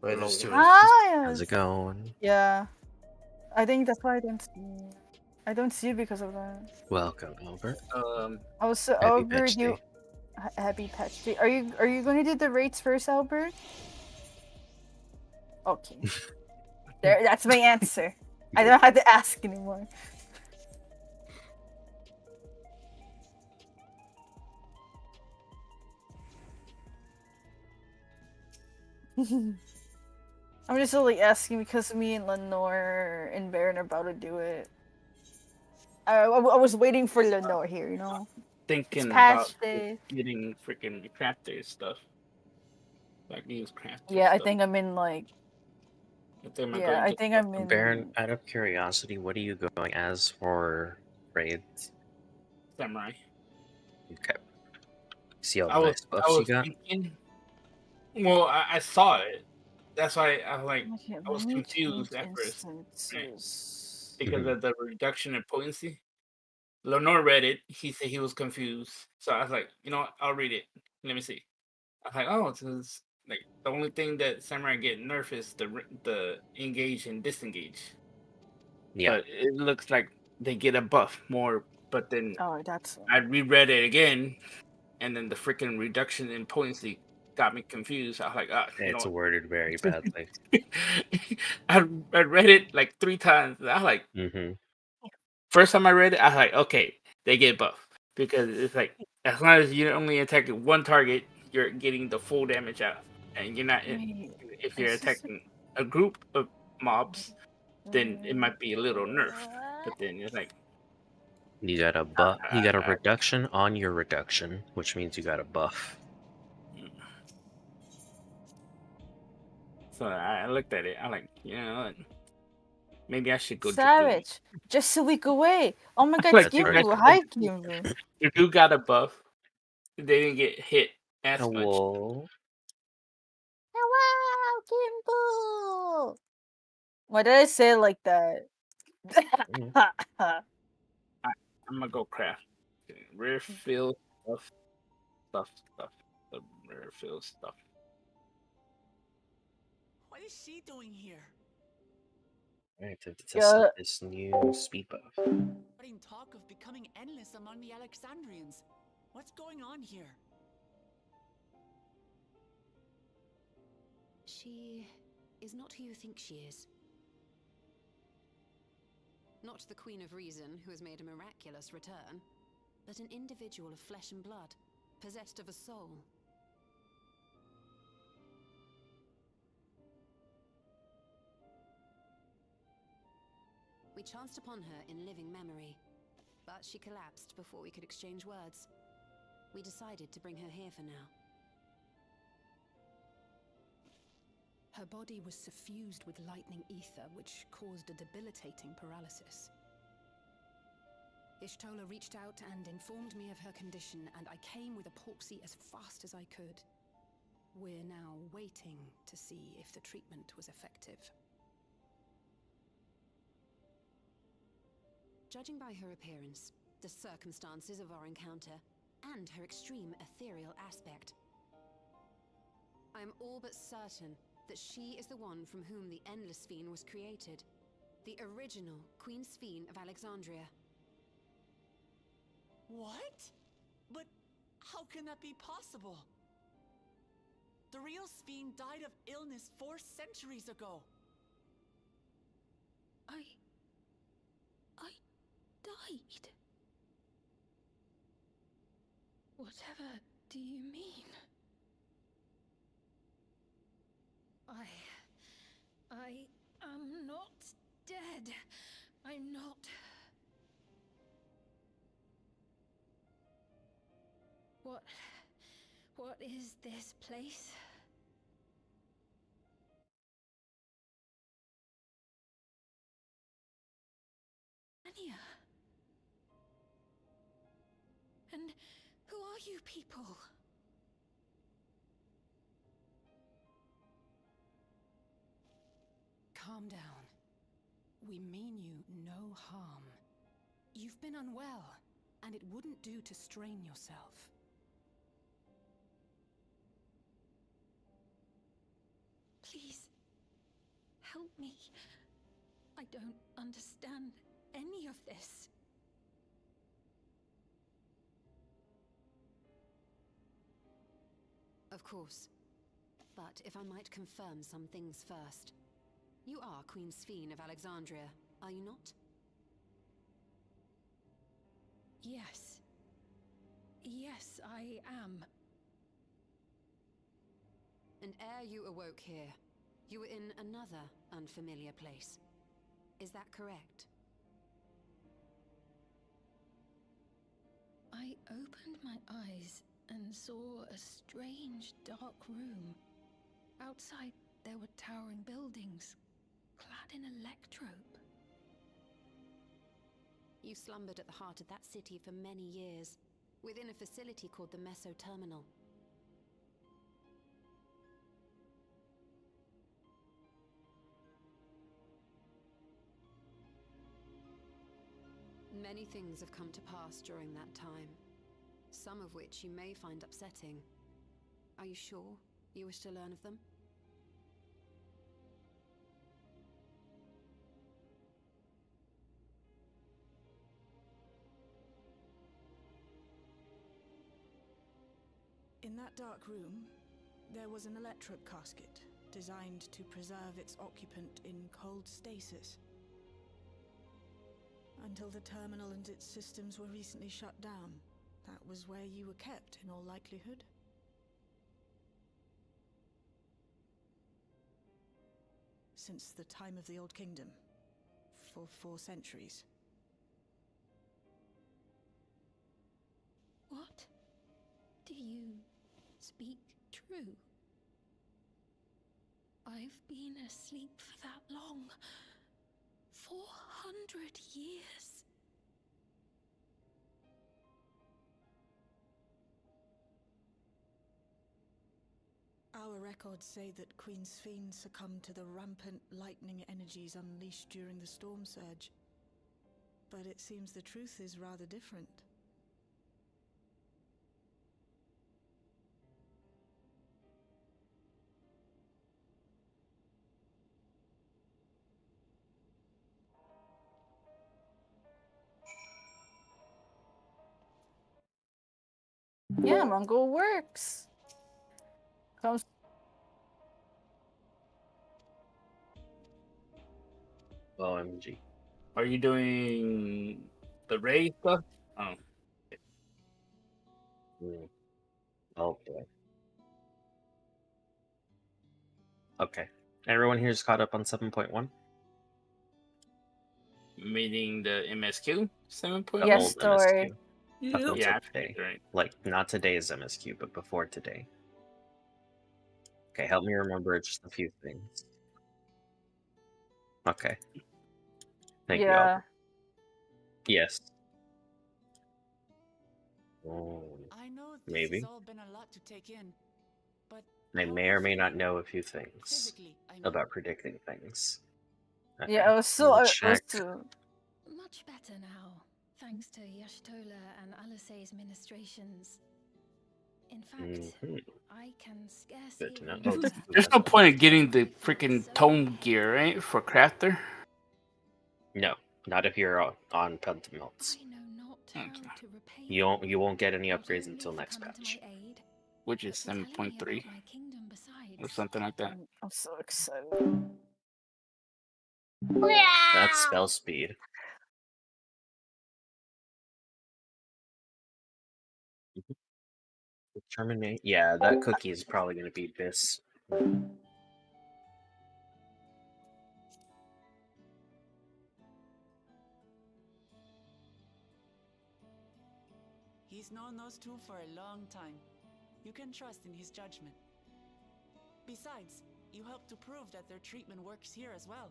Wait, Hello. there's two. How's it going? Yeah, I think that's why I don't see. I don't see it because of that. Welcome, Albert. I was Happy Albert, patch day. happy patch day. Are you going to do the rates first, Albert? Okay. There, that's my answer. I don't have to ask anymore. I'm just only asking because me and Lenore and Baron are about to do it. I was waiting for Lenore here, you know. Thinking patch about day. getting freaking crafter stuff. Like use crafter Yeah, I stuff. think I'm in like. I think I'm Yeah, going I to think I'm in. Baron, out of curiosity, what are you going as for raids? Samurai. Okay. See all I the was nice buffs you got? thinking. Well, I saw it. That's why I like. Okay, I was let me confused change at first, right? instances. Because of the reduction in potency. Lenore read it. He said he was confused. So I was like, you know what? I'll read it. Let me see. I was like, oh, it's like the only thing that samurai get nerfed is the engage and disengage. Yeah. But it looks like they get a buff more. But then Oh, that's. I reread it again, and then the freaking reduction in potency got me confused. I was like, ah, you know It's what? worded very badly. I read it like 3 times. I was like, first time I read it, I was like, okay, they get buff because it's like as long as you're only attacking one target, you're getting the full damage out, and you're not. If you're attacking a group of mobs, then it might be a little nerf. But then it's like you got a buff. You got a reduction on your reduction, which means you got a buff. So I looked at it. I like, you know, maybe I should go. Savage, just a week away. Oh my god, Like, Kimbu, hi Kimbu. If you got a buff, they didn't get hit as much. Hello, Kimbu. Why did I say it like that? I'm gonna go craft rare field stuff. The rare field stuff. What is she doing here? Alright, to test out this new speed buff. Putting talk of becoming endless among the Alexandrians. What's going on here? She is not who you think she is. Not the Queen of Reason, who has made a miraculous return, but an individual of flesh and blood, possessed of a soul. We chanced upon her in living memory, but she collapsed before we could exchange words. We decided to bring her here for now. Her body was suffused with lightning ether, which caused a debilitating paralysis. Y'shtola reached out and informed me of her condition, and I came with Epoxy as fast as I could. We're now waiting to see if the treatment was effective. Judging by her appearance, the circumstances of our encounter, and her extreme ethereal aspect, I am all but certain that she is the one from whom the Endless Sphene was created. The original Queen Sphene of Alexandria. What? But how can that be possible? The real Sphene died of illness 4 centuries ago. I died? Whatever do you mean? I am not dead. I'm not. What is this place? Anya. And who are you people? Calm down. We mean you no harm. You've been unwell, and it wouldn't do to strain yourself. Please, me. I don't understand any of this. Of course. But if I might confirm some things first. You are Queen Sphene of Alexandria, are you not? Yes. Yes, I am. And ere you awoke here, you were in another unfamiliar place. Is that correct? I opened my eyes and saw a strange, dark room. Outside, there were towering buildings, clad in electrope. You slumbered at the heart of that city for many years, within a facility called the Meso Terminal. Many things have come to pass during that time, some of which you may find upsetting. Are you sure you wish to learn of them? In that dark room, there was an electric casket designed to preserve its occupant in cold stasis. Until the terminal and its systems were recently shut down, that was where you were kept in all likelihood. Since the time of the Old Kingdom, for 4 centuries. What? Do you speak true? I've been asleep for that long. 400 years. Our records say that Queen Sphene succumbed to the rampant lightning energies unleashed during the storm surge. But it seems the truth is rather different. Yeah, Mongol works. Comes. OMG. Are you doing the raid stuff? Oh, Mm. Oh boy. Okay. Everyone here's caught up on 7.1? meaning the MSQ 7.1. The Yes, old story. MSQ. Up until Yeah, today. right. Like, not today's MSQ, but before today. Okay, help me remember just a few things. Okay. Thank you, Yeah. Albert. Yes. Oh, I know this maybe. has all been a lot to take in, but I how may are or you may not feeling? know a few things Physically, I mean. about predicting things. Okay. Yeah, I was still. We'll I was check. still. Much better now, thanks to Yashtola and Alice's ministrations. In fact, Mhm. I can scarcely Good to know. remember. Oh, this is There's no Vessel. point in getting the freaking tome gear, right? For crafter. No, not if you're on Pentamelts. I know not Okay. how to repay You won't get any not upgrades only until for next coming to patch. my aid, Which but is for telling me 7.3 about my kingdom besides. or something like that. I'm so excited. That's spell speed. Terminate. Yeah, that cookie is probably going to be this. He's known those two for a long time. You can trust in his judgment. Besides, you helped to prove that their treatment works here as well.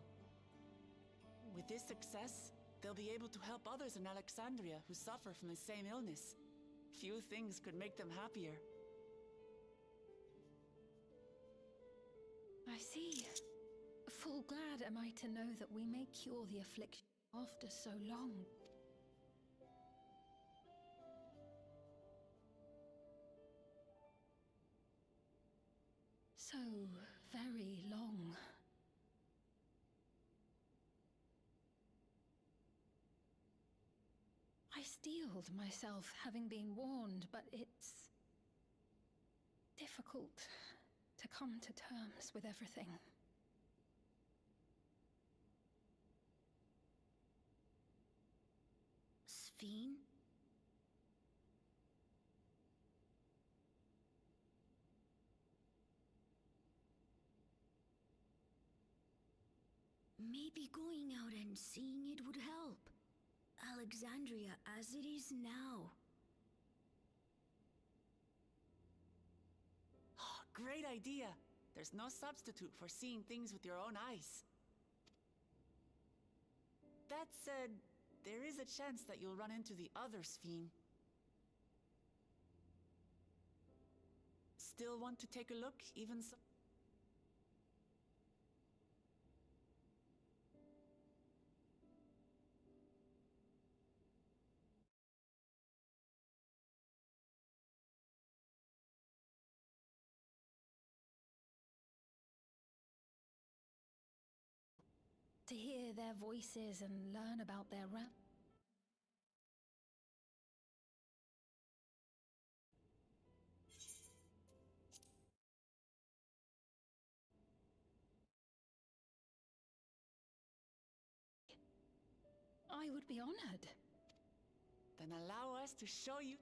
With this success, they'll be able to help others in Alexandria who suffer from the same illness. Few things could make them happier. I see. Full glad am I to know that we may cure the affliction after so long. So very long. steeled myself, having been warned, but it's difficult to come to terms with everything. Sphene? Maybe going out and seeing it would help. Alexandria as it is now. Great idea! There's no substitute for seeing things with your own eyes. That said, there is a chance that you'll run into the other Sphene. Still want to take a look, even so? To hear their voices and learn about their I would be honored. Then allow us to show you.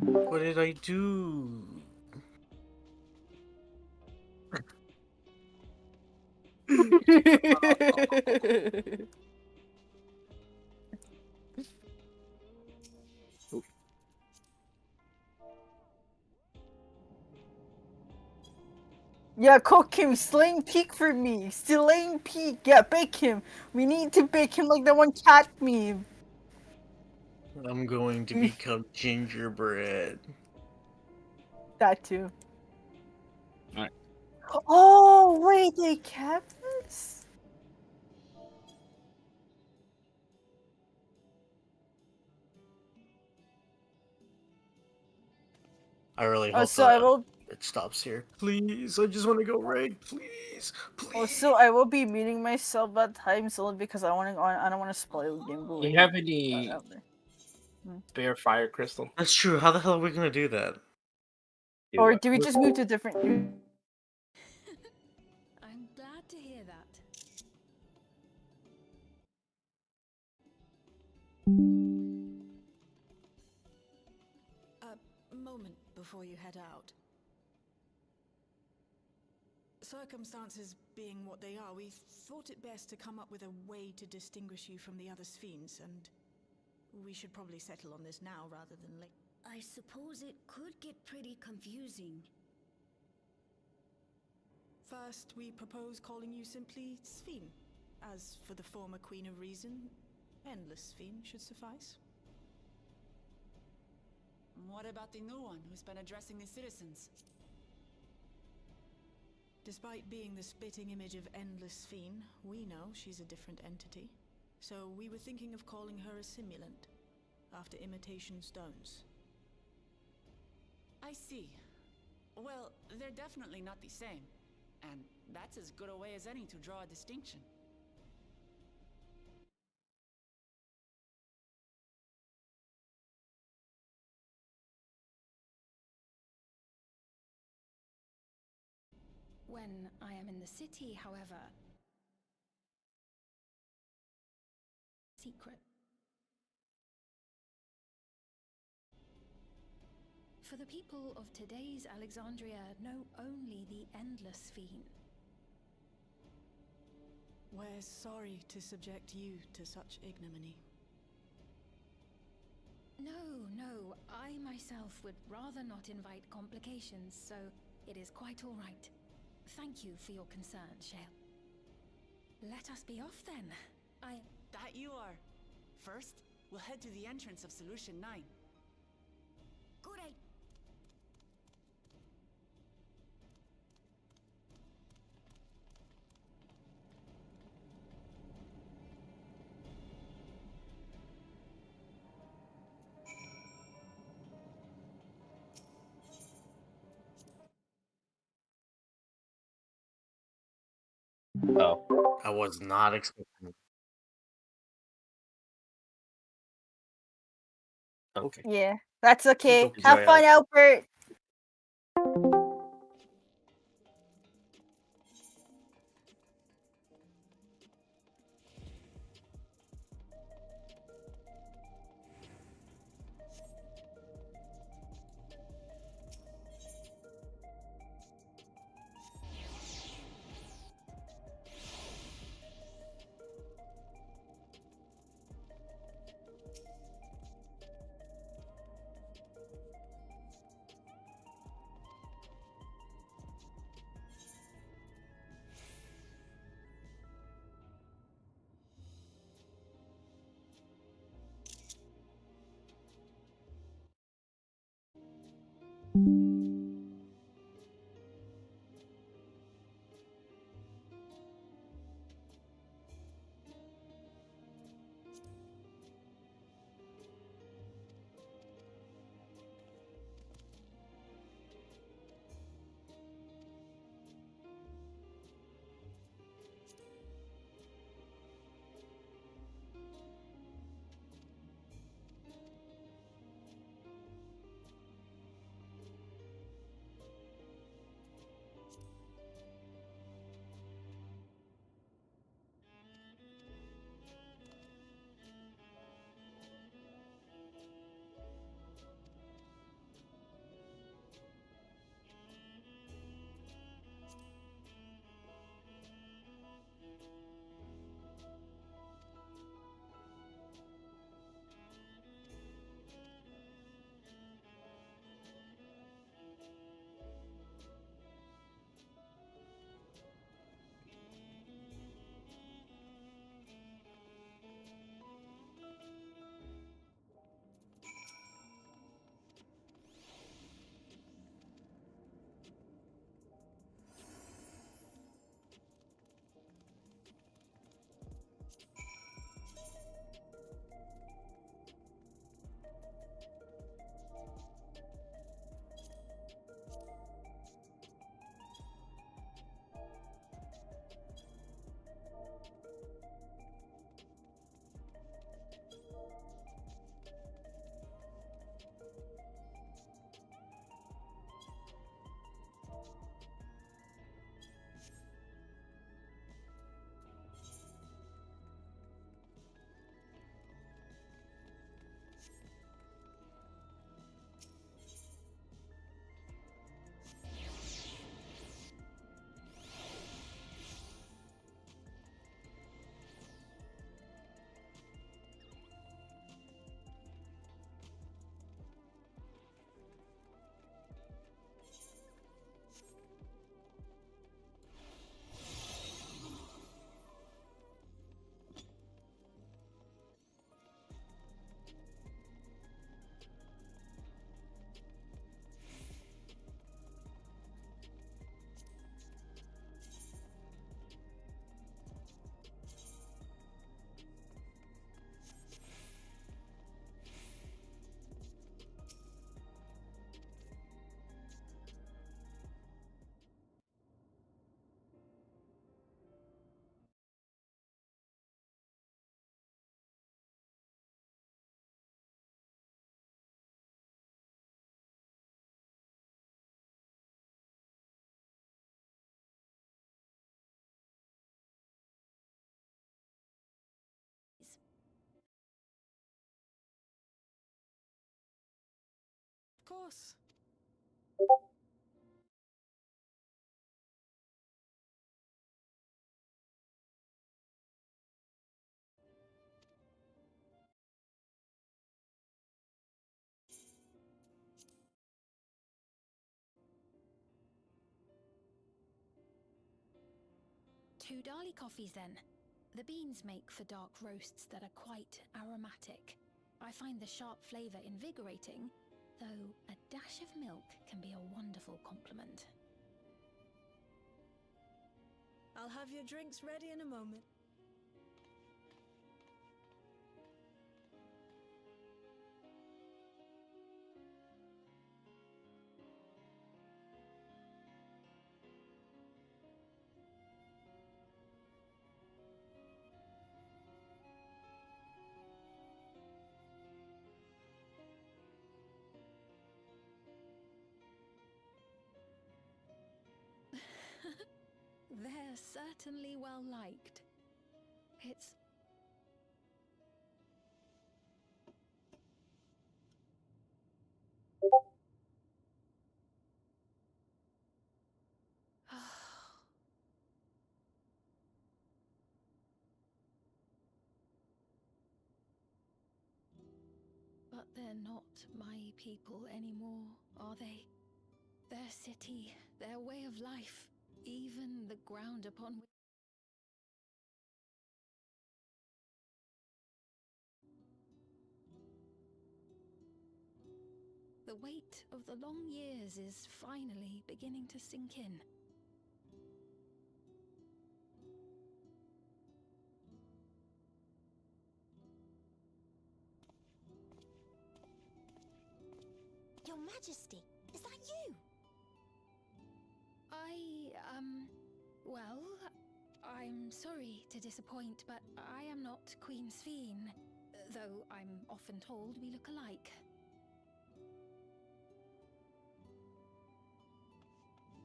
What did I do? Yeah, cook him, slaying peak for me. Slaying peak, yeah, bake him. We need to bake him like the one cat meme. I'm going to become gingerbread. That too. Alright. Oh, wait, they kept this? I really Oh, hope so I will. it stops here. Please, I just want to go right. Please, please. Oh, so I will be muting myself at times only because I don't want to spoil the game. Do you have any spare fire crystal? That's true. How the hell are we gonna do that? Or do we just move to different? I'm glad to hear that. A moment before you head out. Circumstances being what they are, we thought it best to come up with a way to distinguish you from the other Sphenes, and we should probably settle on this now rather than later. I suppose it could get pretty confusing. First, we propose calling you simply Sphene. As for the former Queen of Reason, Endless Sphene should suffice. What about the new one who's been addressing the citizens? Despite being the spitting image of Endless Sphene, we know she's a different entity. So we were thinking of calling her a simulant, after imitation stones. I see. Well, they're definitely not the same. And that's as good a way as any to draw a distinction. When I am in the city, however, secret. For the people of today's Alexandria know only the Endless Fiend. We're sorry to subject you to such ignominy. No, I myself would rather not invite complications, so it is quite all right. Thank you for your concern, Shale. Let us be off then. That you are. First, we'll head to the entrance of Solution 9. Good idea. Oh, I was not expecting it. okay. Yeah, that's okay. Don't Have enjoy, fun, Alex. Albert. Of course. 2 Dali coffees then. The beans make for dark roasts that are quite aromatic. I find the sharp flavor invigorating, though a dash of milk can be a wonderful complement. I'll have your drinks ready in a moment. They're certainly well liked. It's... But they're not my people anymore, are they? Their city, their way of life, even the ground upon which... The weight of the long years is finally beginning to sink in. Your Majesty, is that you? Well, I'm sorry to disappoint, but I am not Queen Sphene, though I'm often told we look alike.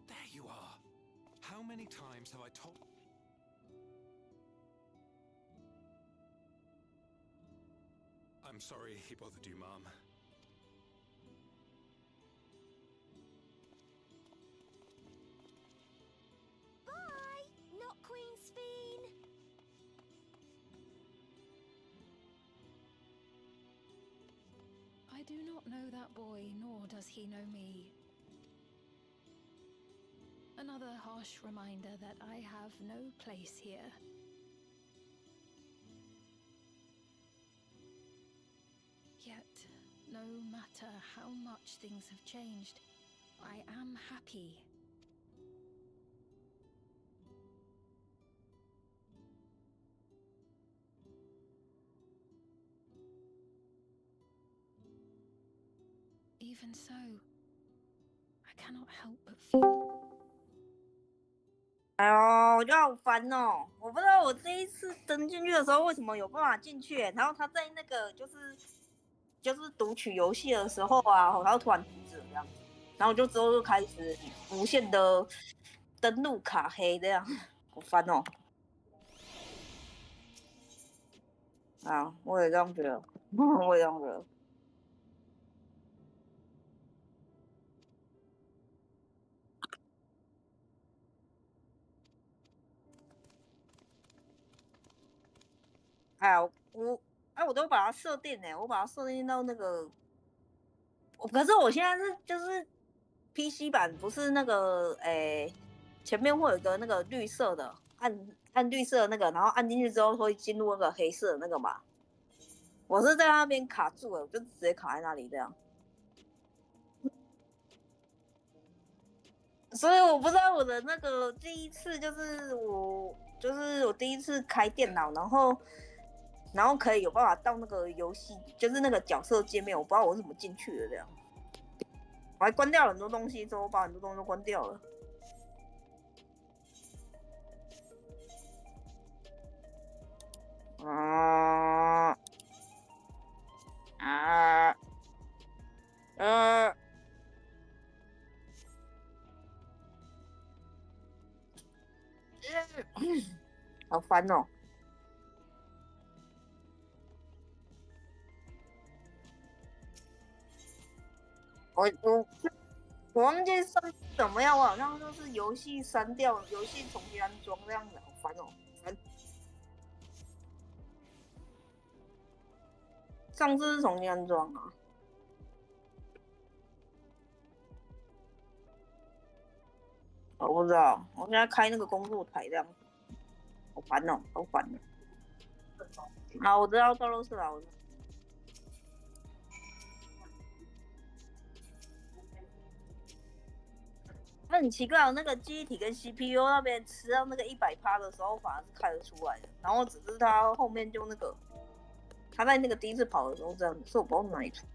There you are. How many times have I told... I'm sorry he bothered you, Mom. Bye, not Queen Sphene. I do not know that boy, nor does he know me. Another harsh reminder that I have no place here. Yet, no matter how much things have changed, I am happy. Even so, I cannot help but feel... 哎呦，我觉得好烦哦！我不知道我这一次登进去的时候为什么有办法进去，然后他在那个就是读取游戏的时候啊，然后突然停止了这样子，然后就之后就开始无限的登录卡黑这样，好烦哦！啊，我也这样觉得，我也这样觉得。哎呀，我都把它设定呢，我把它设定到那个，可是我现在是就是 PC 版，不是那个前面会有一个那个绿色的，按绿色的那个，然后按进去之后会进入那个黑色的那个嘛。我是在那边卡住了，我就直接卡在那里这样。所以我不知道我的那个第一次就是我第一次开电脑，然后可以有办法到那个游戏，就是那个角色界面，我不知道我是怎么进去的这样。我还关掉了很多东西，之后把很多东西都关掉了。好烦哦！我忘记上怎么样，我好像就是游戏删掉，游戏重新安装这样子，好烦哦！上次是重新安装啊。我不知道，我现在开那个工作台这样子。好烦哦，好烦哦。好，我知道斗罗是了，我知道。那很奇怪，我那个记忆体跟 CPU 那边吃到那个100%的时候，反而是看得出来的。然后只是它后面就那个，它在那个第一次跑的时候这样子，所以我不知道哪里出。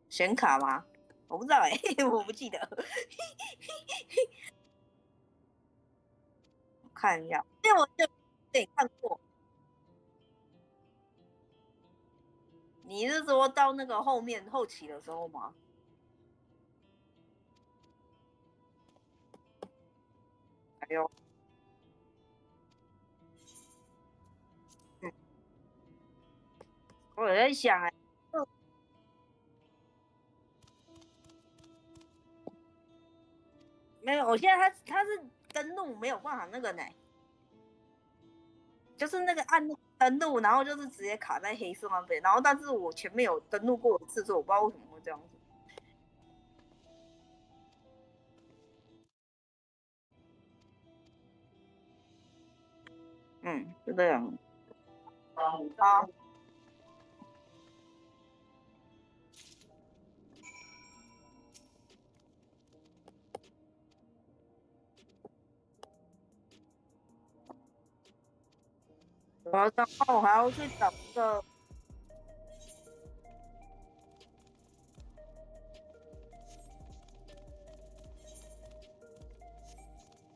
显卡吗？我不知道哎、我不记得。看一下，因为我就对看过。你是说到那个后面后期的时候吗？哎呦，我在想哎、没有，我现在它是登录没有办法那个呢，就是那个按那个登录，然后就是直接卡在黑色那边，然后但是我前面有登录过一次，所以我不知道为什么会这样子。是这样。好。然后我还要去找个。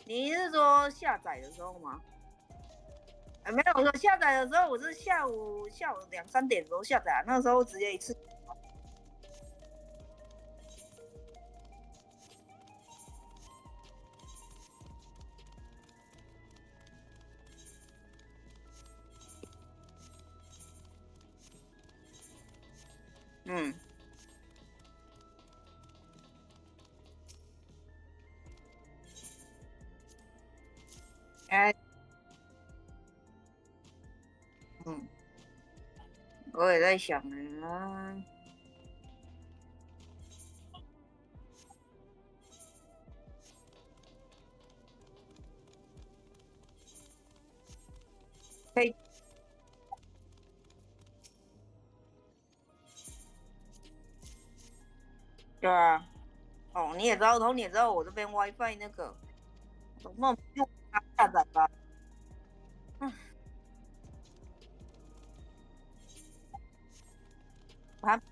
你是说下载的时候吗？没有，我说下载的时候，我是下午2、3点的时候下载啊，那时候直接一次。我也在想啊。可以。对啊。哦，你也知道，然后你也知道我这边 WiFi 那个，总共用它下载吧。我还好。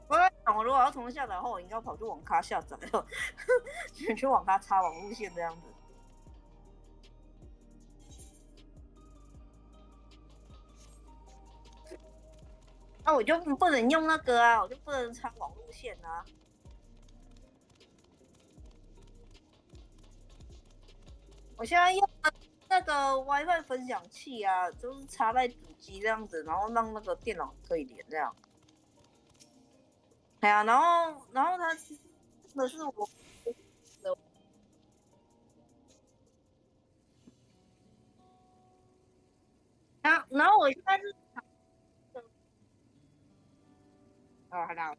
我在想，我如果要重新下载的话，我应该跑去网咖下载了，去网咖插网路线这样子。那我就不能用那个啊，我就不能插网路线啊。我现在用的那个 WiFi 分享器啊，就是插在主机这样子，然后让那个电脑可以连这样。对啊，然后它真的是我的。然后我现在是好的。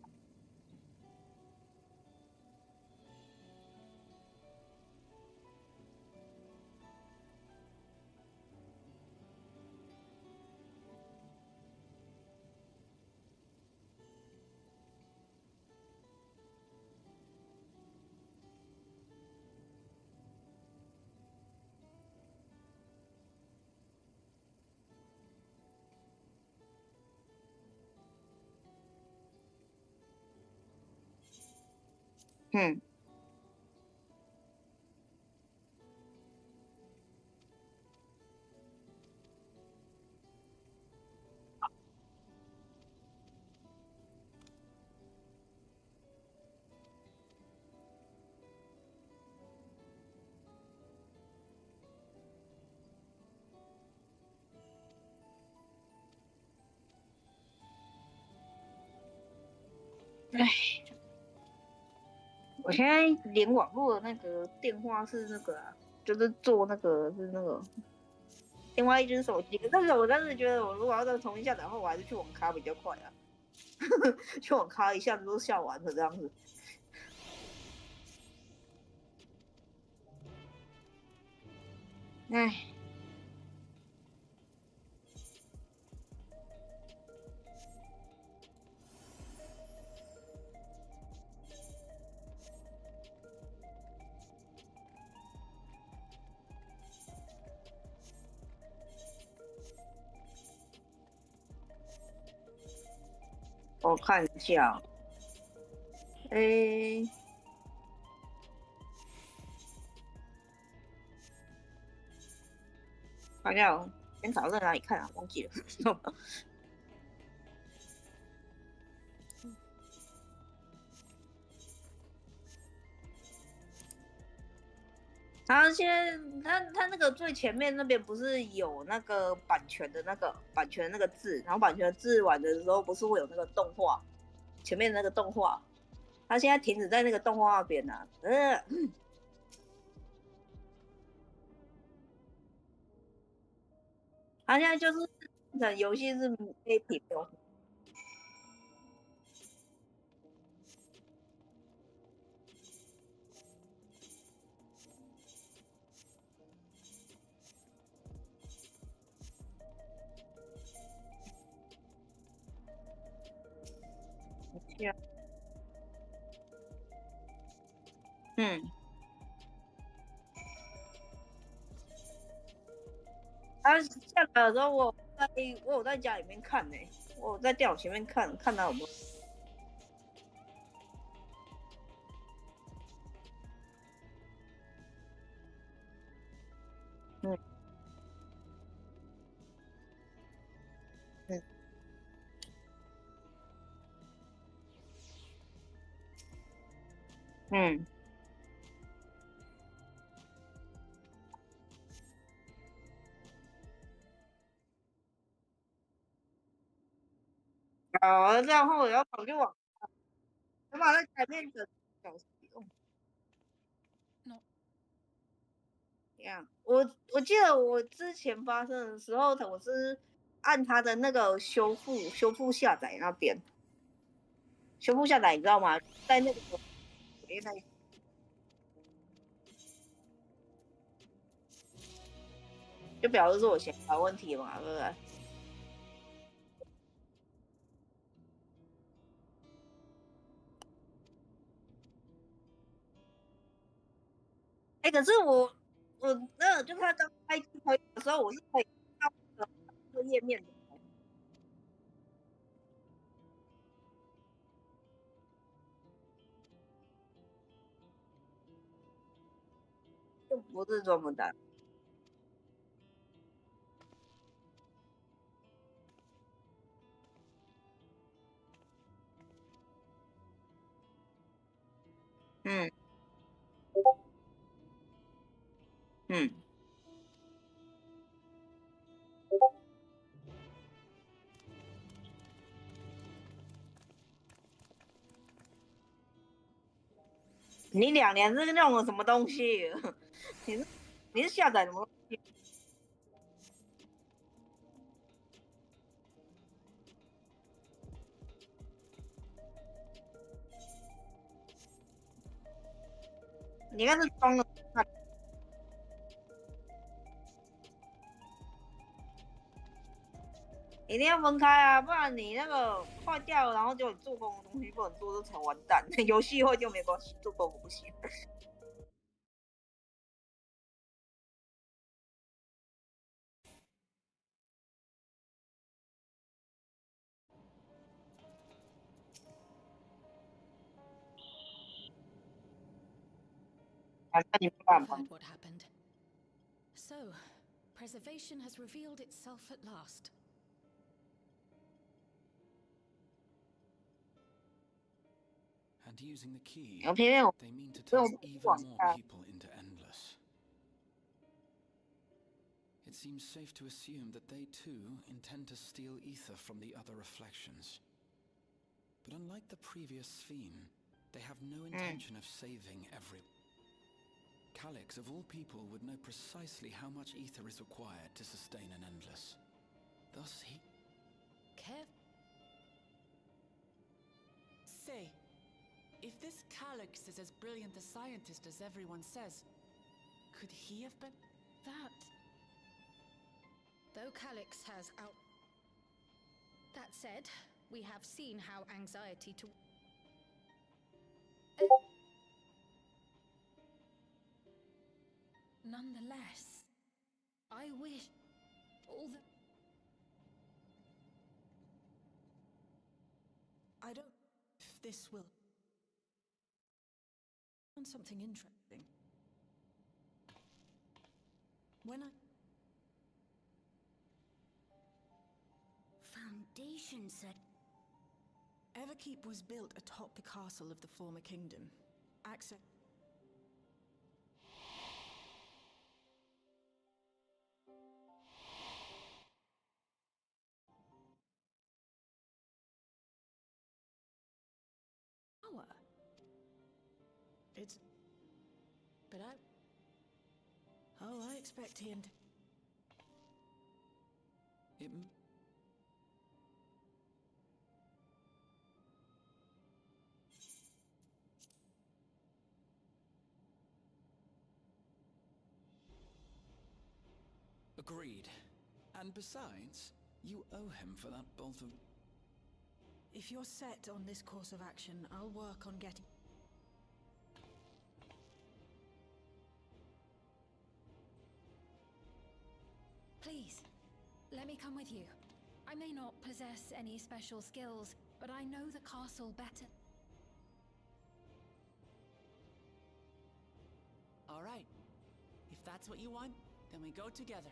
唉，我现在连网络的那个电话是那个啊，就是做那个是那个电话一只手机，但是我当时觉得我如果要再重新下载的话，我还是去网咖比较快啊。去网咖一下子都下完了这样子。唉。我看一下，诶，好像先找在哪里看啊？忘记了。他现在他那个最前面那边不是有那个版权的那个字，然后版权的字完的时候不是会有那个动画，前面那个动画，他现在停止在那个动画那边啊。他现在就是游戏是可以停的。嗯，他下载的时候我有在家里面看呢、我有在电脑前面看到有没有。嗯嗯嗯。这样后我要跑去网，我把它改变成小时用。这样，我记得我之前发生的时候，我是按它的那个修复下载那边，修复下载你知道吗？在那个那就表示说我显卡问题嘛，对不对？可是我那个就是他刚开机可以的时候，我是可以到这个页面的，就不是这么的。嗯嗯。你2年是用了什么东西？你是下载什么东西？你应该是装了。一定要分开啊，不然你那个坏掉了，然后就你做工的东西不能做，就成完蛋。游戏坏就没关系，做工我不行。那你没办法。 Heard what happened. So, preservation has revealed itself at last. And using the key, 有偏偏我 they mean to 这 turn 种 even 网 more 咖， people into endless. It seems safe to assume that they too intend to steal ether from the other reflections. But unlike like the previous Sphene, they have no intention of saving everyone. Calyx, of all people, would know precisely how much ether is required to sustain an endless. Thus he... Say, if this Calyx is as brilliant a scientist as everyone says, could he have been? That... Though Calyx has out... That said, we have seen how anxiety to... Nonetheless, I wish all the... I don't know if this will... on something interesting. When I... Foundation set. Everkeep was built atop the castle of the former kingdom. Access... power. It's... But I... Oh, I expect he and... It... Agreed. And besides, you owe him for that bolt of... If you're set on this course of action, I'll work on getting... Please, let me come with you. I may not possess any special skills, but I know the castle better. All right. If that's what you want, then we go together.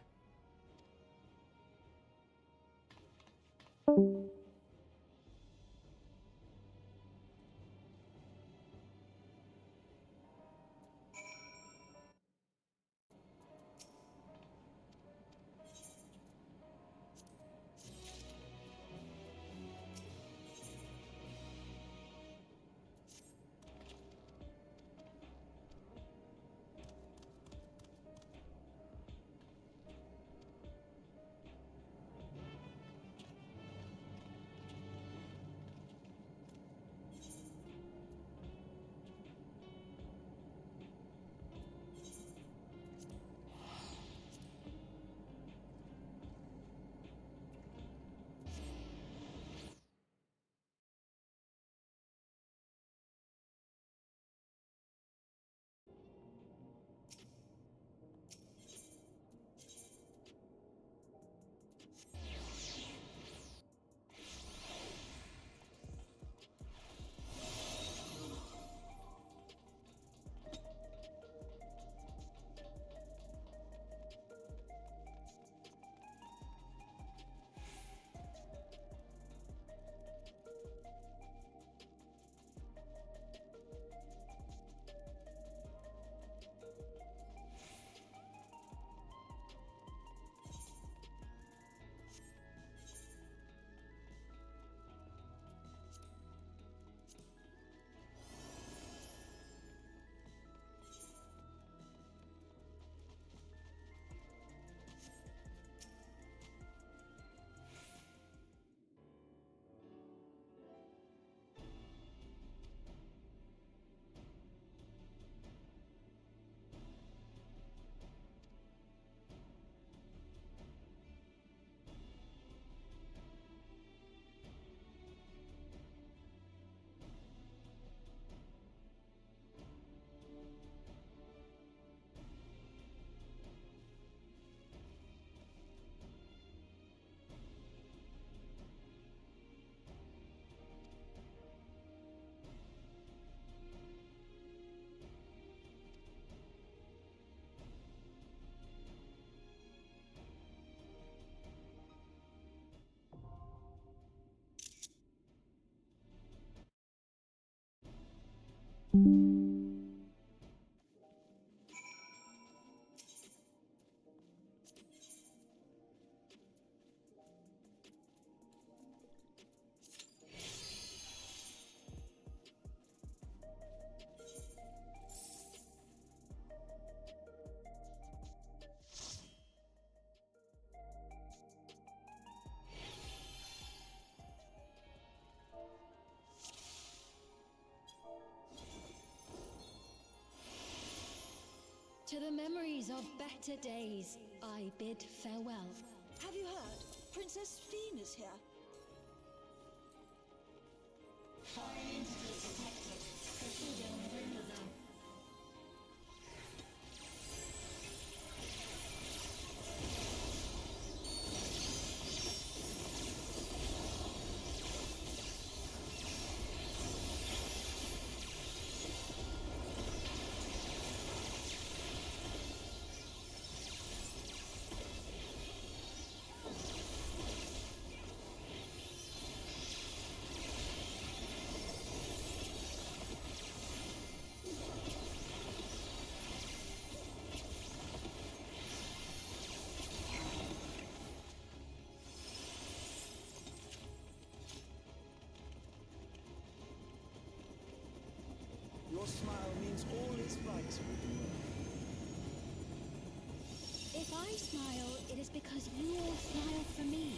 To the memories of better days, I bid farewell. Have you heard? Princess Fiend is here. Foreign entities detected. Proceeding removal. Your smile means all is right with me. If I smile, it is because you all smile for me.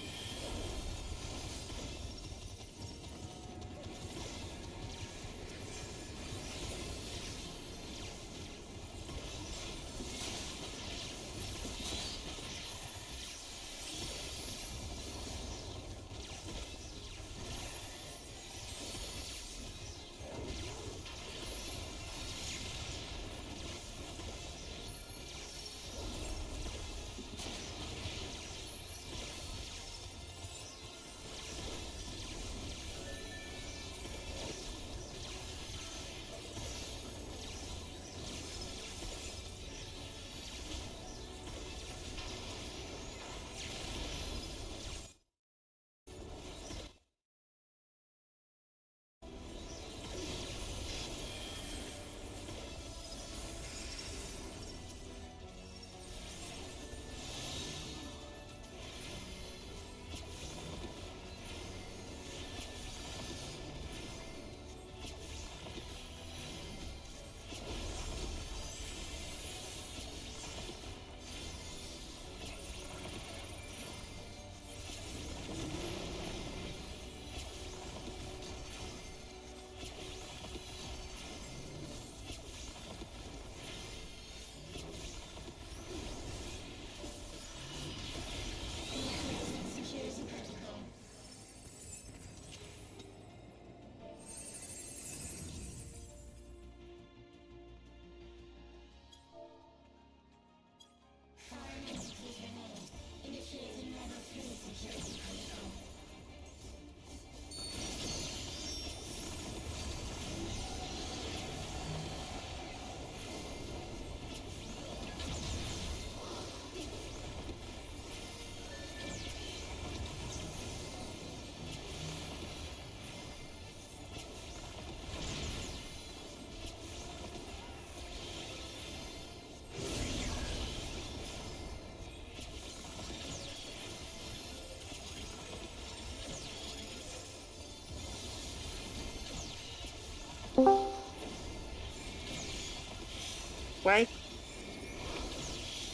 喂，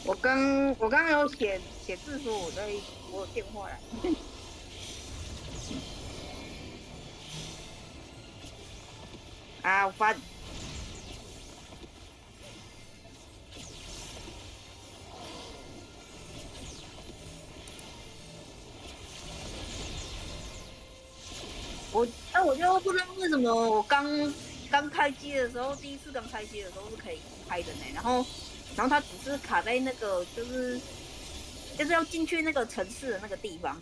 我刚有写字说我有电话来。啊，好烦。我就不知道为什么我刚开机的时候，第一次刚开机的时候是可以开的呢，然后它只是卡在那个就是要进去那个城市的那个地方，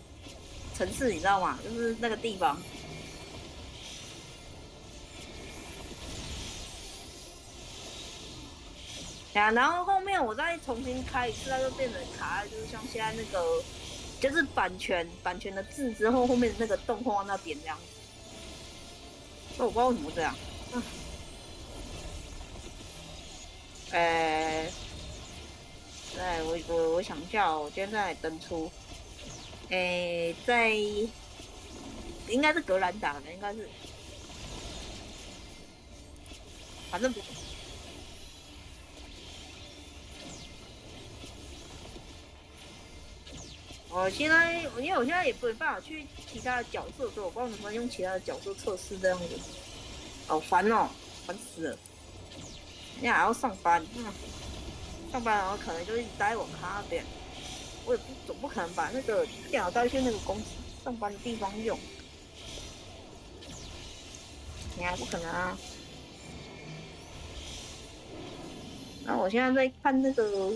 城市你知道吗？就是那个地方。啊，然后后面我再重新开一次，它就变成卡在就是像现在那个就是版权的字之后，后面那个动画那边这样子。我不知道为什么这样。对，我想一下哦，我今天在登出。在应该是格兰达的，应该是，反正不。因为我现在也没办法去其他的角色，所以我不知道能不能用其他的角色测试这样子。好烦哦，烦死了！你还要上班，上班然后可能就一直待网咖那边，我也总不可能把那个电脑带去那个公司上班的地方用，你还不可能啊。然后我现在在看那个。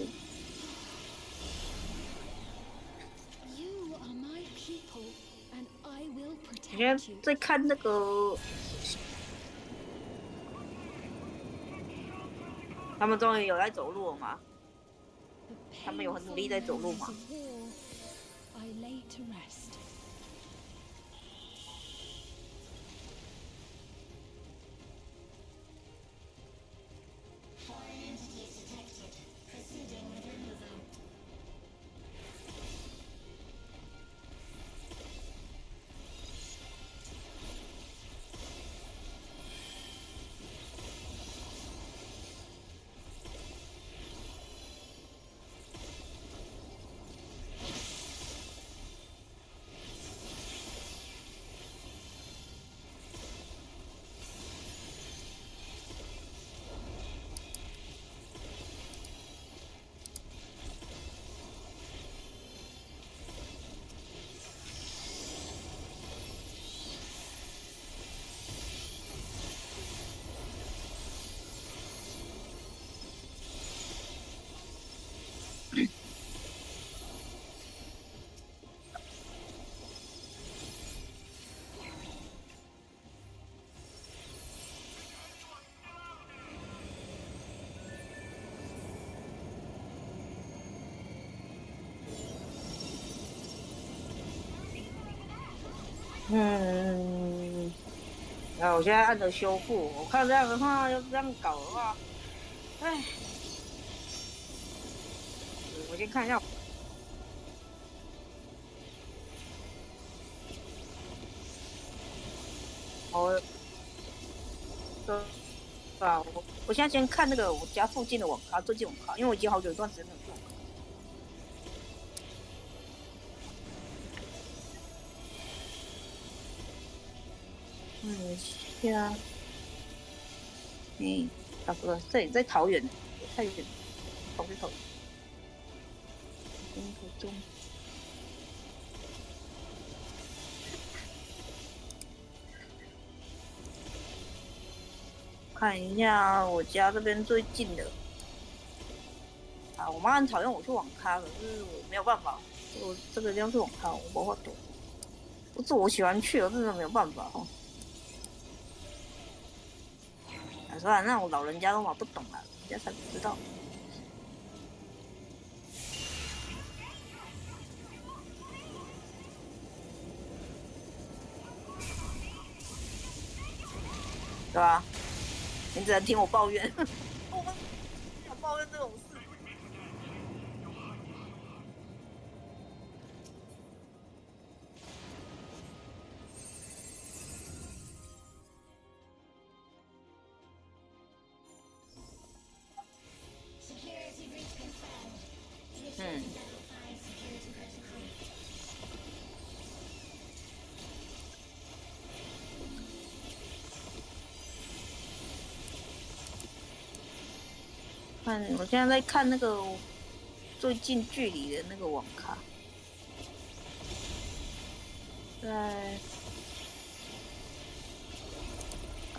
我现在在看那个，他们终于有在走路了吗？他们有很努力在走路吗？我现在按着修复，我看这样的话，要这样搞的话，唉，我先看一下。对啊，我现在先看那个我家附近的网咖，最近网咖，因为我已经好久一段时间没有去网咖。呀，差不多，这里在桃园，太远，跑去桃园。中。看一下我家这边最近的。啊，我妈很讨厌我去网咖，可是我没有办法，我这个地方是网咖，我没法躲。不是我喜欢去，我真的没有办法哦。算了，那种老人家都嘛不懂了，人家才不知道。对吧？你只能听我抱怨，我不想抱怨这种事。我现在在看那个最近距离的那个网咖，在，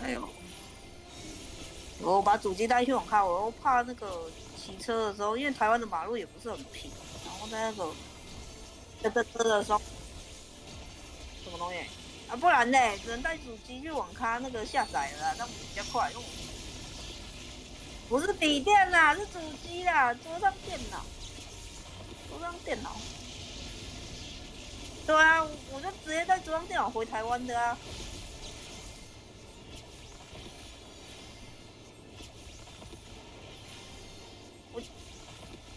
哎呦，我把主机带去网咖，我又怕那个骑车的时候，因为台湾的马路也不是很平，然后在那个在车的时候，什么东西啊？不然呢，只能带主机去网咖那个下载了，那比较快用。不是笔电啦，是主机啦，桌上电脑。对啊，我就直接带桌上电脑回台湾的啊。我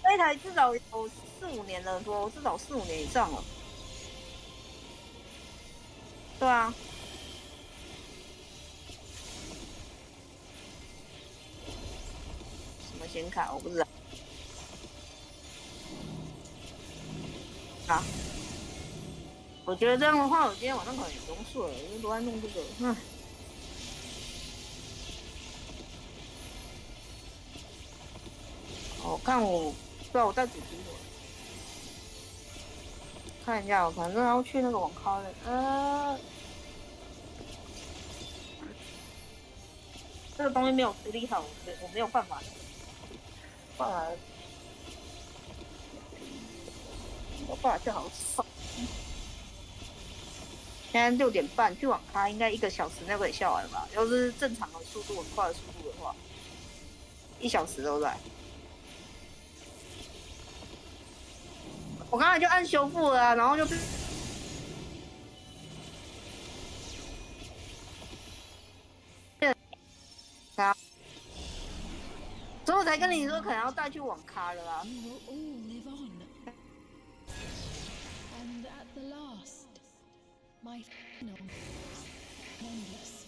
这台至少有4-5年了，说至少4-5年以上了。对啊。显卡我不知道啊，我觉得这样的话，我今天晚上可能也不用睡了，因为都在弄这个。我看我，对啊，我在主题我看一下，反正要去那个网咖的。这个东西没有处理好，我没有办法。办法，没有办法就好爽。现在6点半去网咖，应该1个小时内可以下完吧？要是正常的速度很快的速度的话，1小时都在。我刚才就按修复了啊，然后就啊，所以我才跟你说可能要带去网咖了啊。You will all live on. And at the last, my final endless.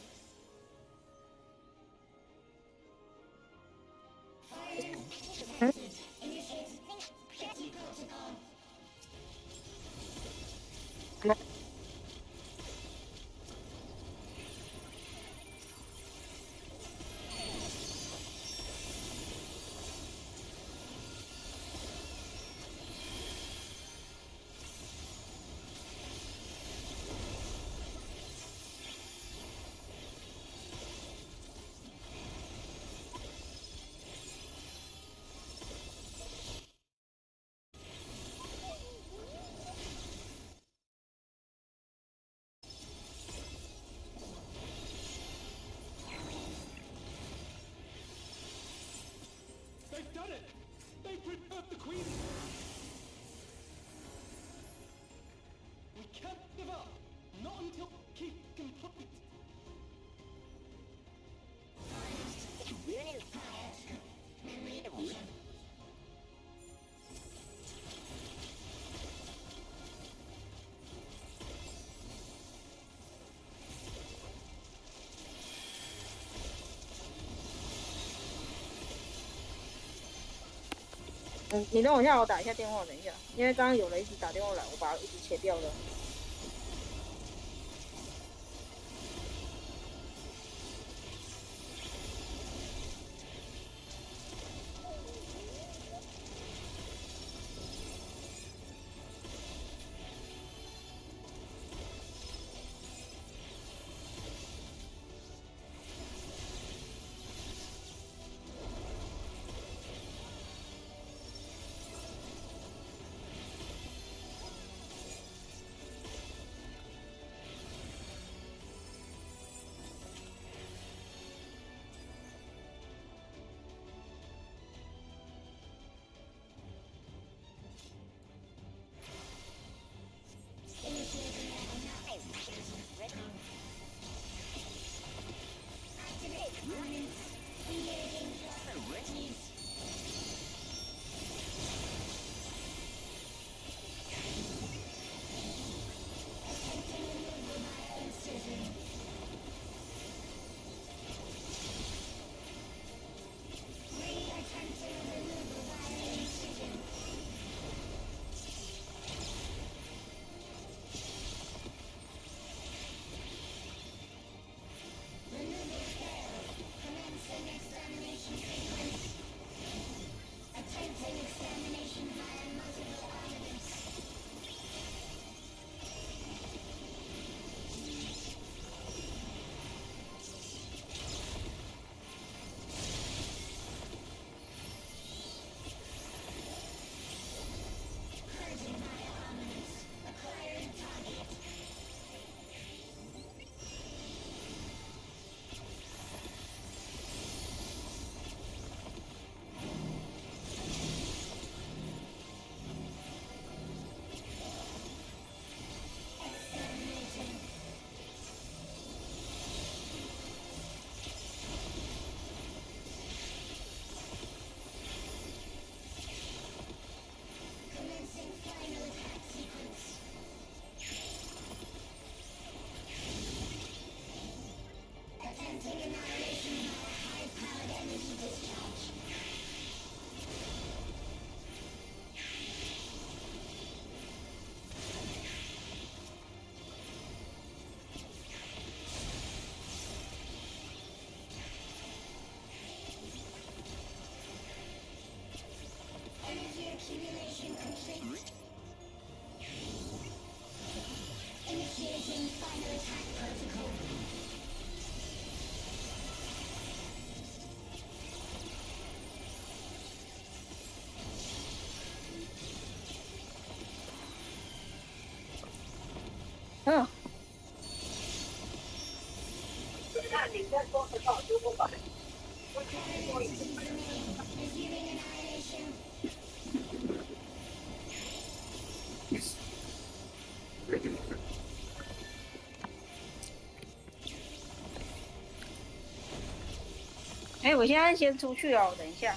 They've done it! They've preserved the Queen! We can't give up! Not until keep complete!嗯，你等我一下，我打一下电话，等一下，因为刚刚有人一直打电话来，我把它一直切掉了。哎，我现在先出去哦，等一下。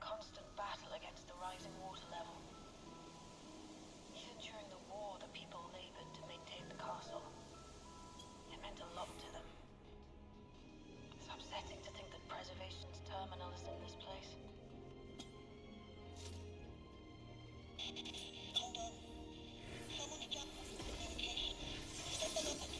constant battle against the rising water level. Even during the war, the people labored to maintain the castle. It meant a lot to them. It's upsetting to think that preservation's terminal is in this place. Hold on. Someone's jumped on communication. Stop the weapon.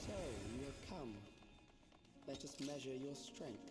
So, you have come. Let us measure your strength.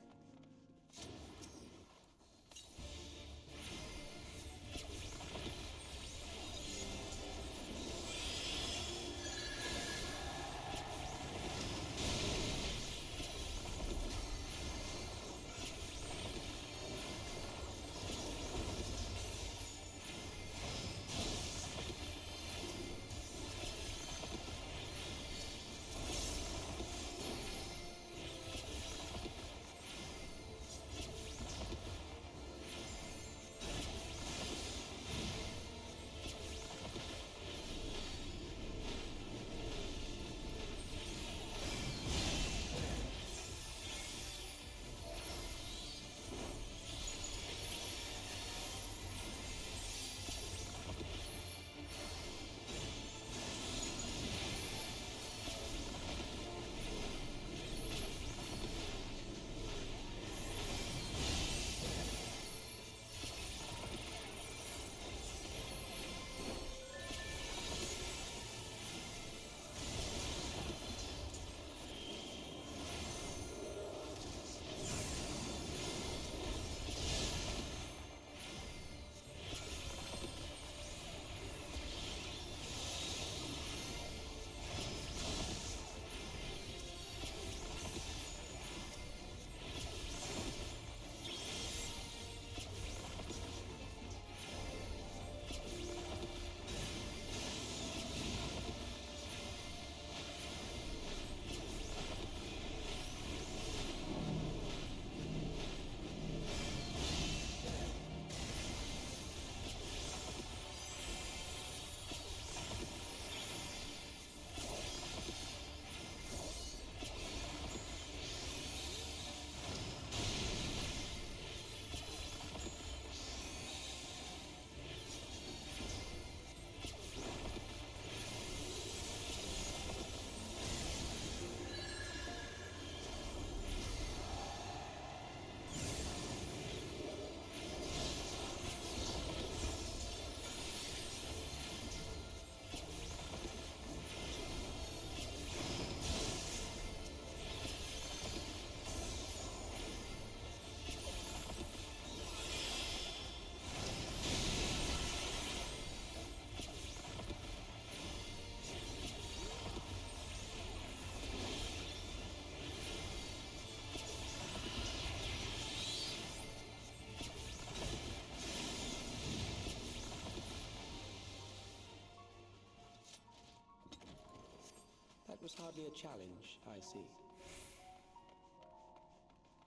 That was hardly a challenge, I see.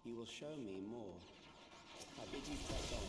You will show me more. I bid you press on.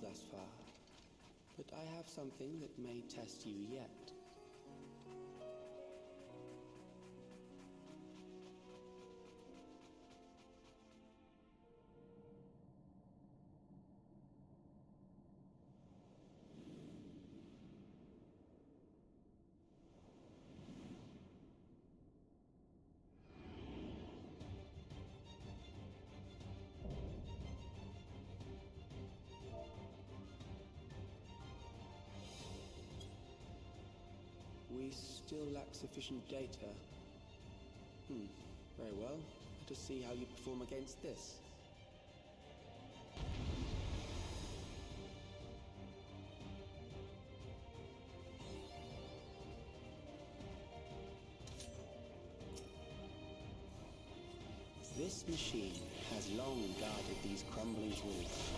thus far, but I have something that may test you yet. We still lack sufficient data. Very well. Let us see how you perform against this. This machine has long guarded these crumbling walls.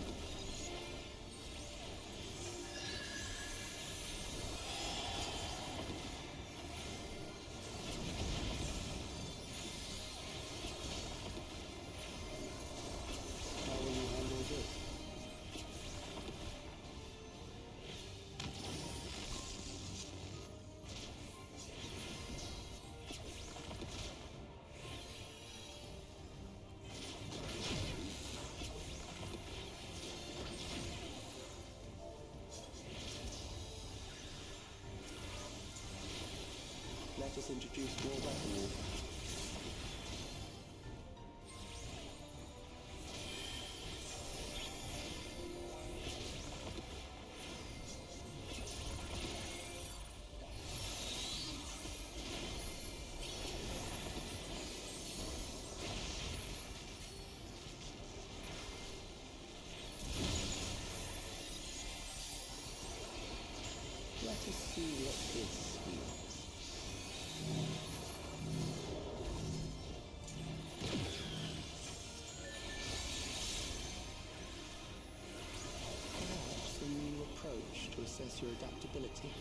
Let us introduce more weaponry. Let us see what this means. Perhaps a new approach to assess your adaptability.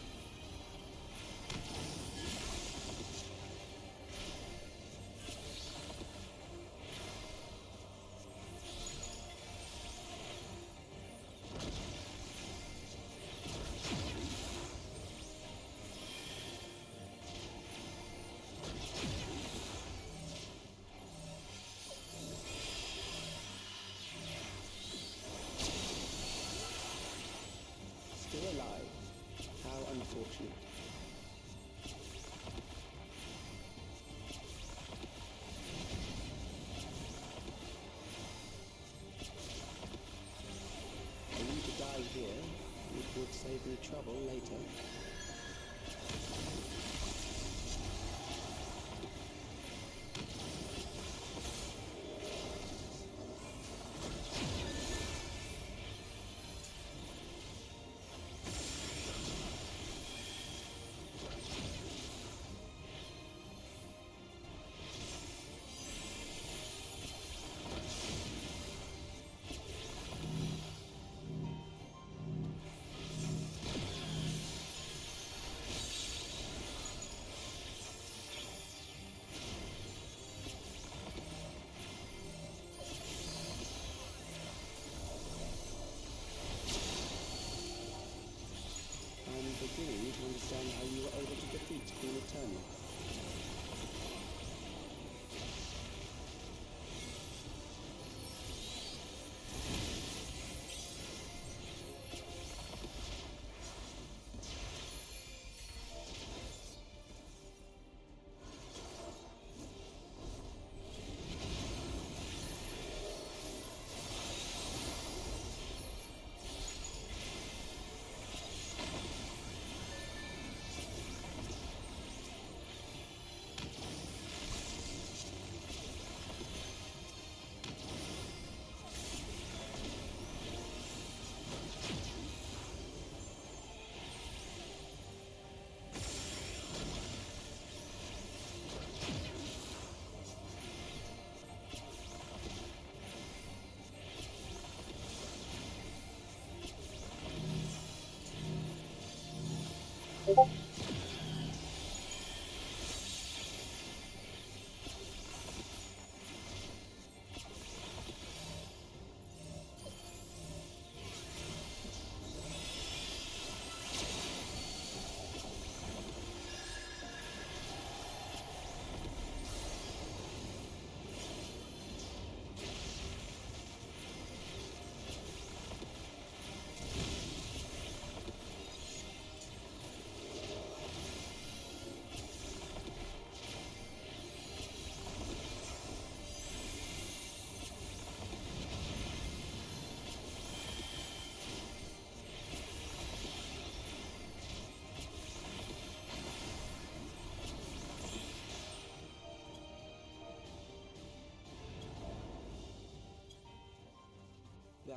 Still alive. How unfortunate. For you to die here, it would save me trouble later. I'm beginning to understand how you were able to defeat Queen Eternal.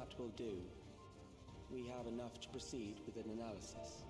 that will do. We have enough to proceed with an analysis.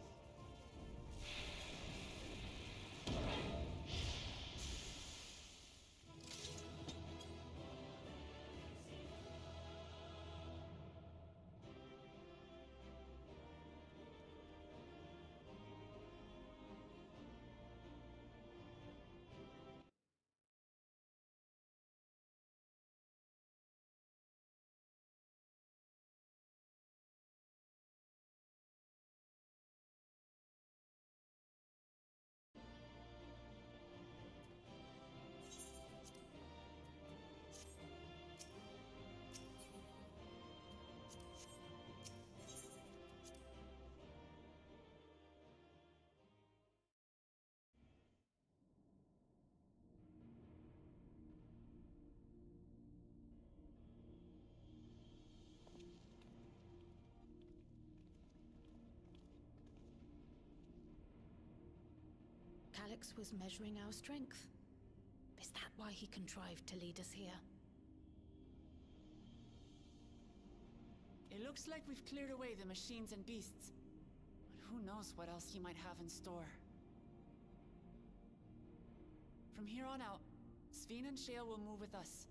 Calix was measuring our strength. Is that why he contrived to lead us here? It looks like we've cleared away the machines and beasts. But who knows what else he might have in store. From here on out, Sphene and Shale will move with us.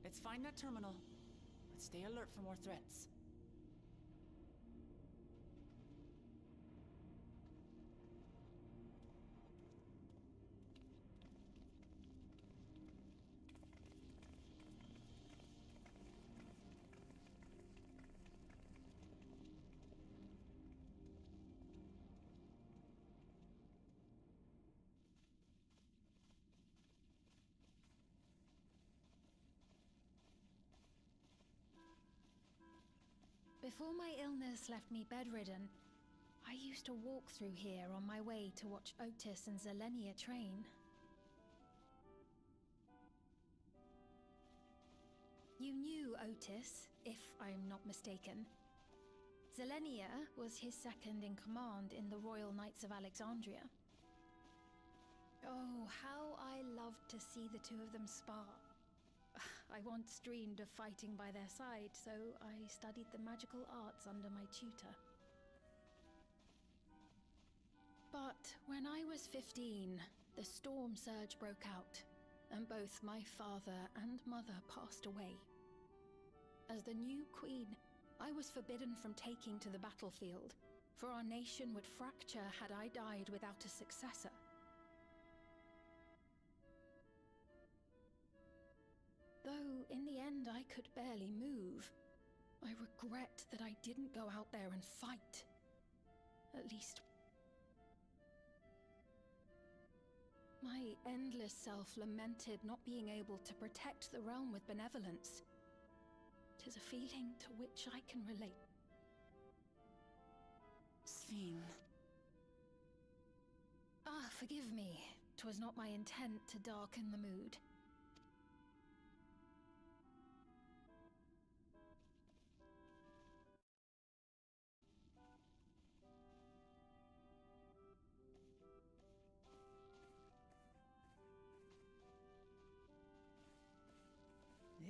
Let's find that terminal, but stay alert for more threats. Before my illness left me bedridden, I used to walk through here on my way to watch Otis and Zelenia train. You knew Otis, if I'm not mistaken. Zelenia was his second in command in the Royal Knights of Alexandria. Oh, how I loved to see the two of them spar. I once dreamed of fighting by their side, so I studied the magical arts under my tutor. But when I was 15, the storm surge broke out, and both my father and mother passed away. As the new queen, I was forbidden from taking to the battlefield, for our nation would fracture had I died without a successor. Though, in the end, I could barely move. I regret that I didn't go out there and fight. At least... My endless self lamented not being able to protect the realm with benevolence. 'Tis a feeling to which I can relate. Sphene. Ah, forgive me. 'Twas not my intent to darken the mood.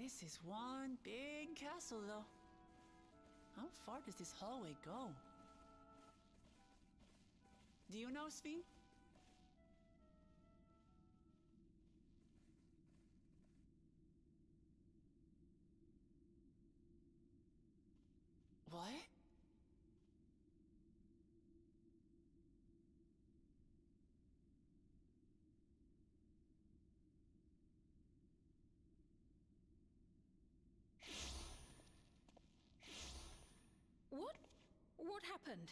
This is one big castle, though. How far does this hallway go? Do you know, Sphene? What? What happened?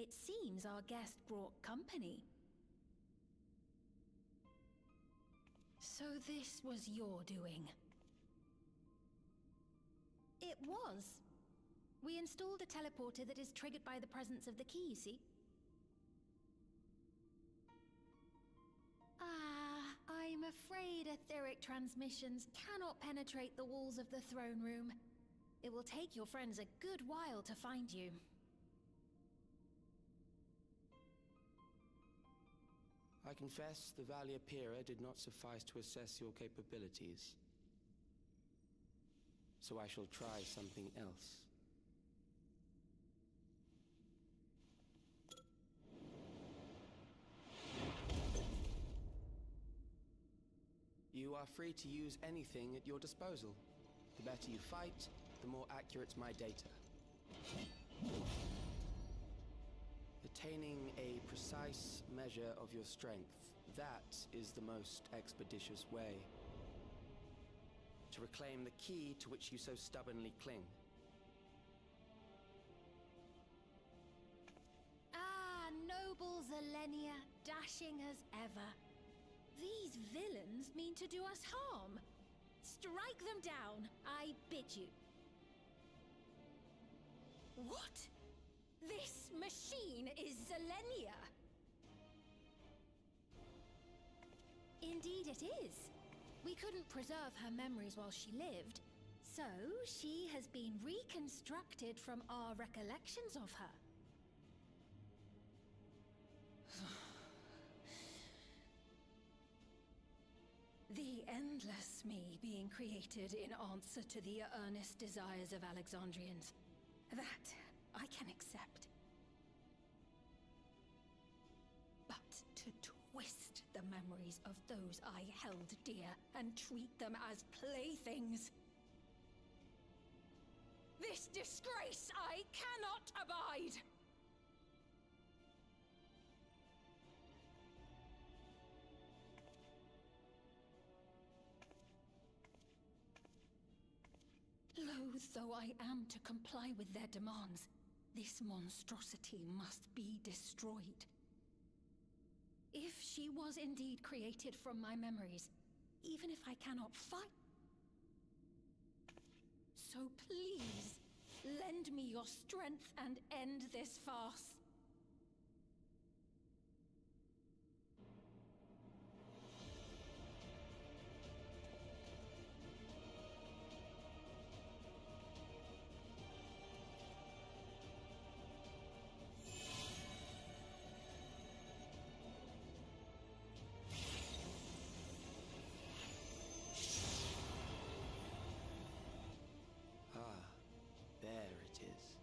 It seems our guest brought company. So this was your doing? It was. We installed a teleporter that is triggered by the presence of the key, you see? I'm afraid etheric transmissions cannot penetrate the walls of the throne room. It will take your friends a good while to find you. I confess the Valia Pira did not suffice to assess your capabilities. So I shall try something else. You are free to use anything at your disposal. The better you fight, the more accurate my data. Attaining a precise measure of your strength, that is the most expeditious way to reclaim the key to which you so stubbornly cling. Noble Zilenia, dashing as ever. These villains mean to do us harm. Strike them down, I bid you. What? This machine is Zilenia! Indeed it is. We couldn't preserve her memories while she lived, so she has been reconstructed from our recollections of her. The endless me being created in answer to the earnest desires of Alexandrians. That I can accept. But to twist the memories of those I held dear and treat them as playthings. This disgrace I cannot abide! Loath though I am to comply with their demands, this monstrosity must be destroyed. If she was indeed created from my memories, even if I cannot fight, so please, lend me your strength and end this farce. There it is.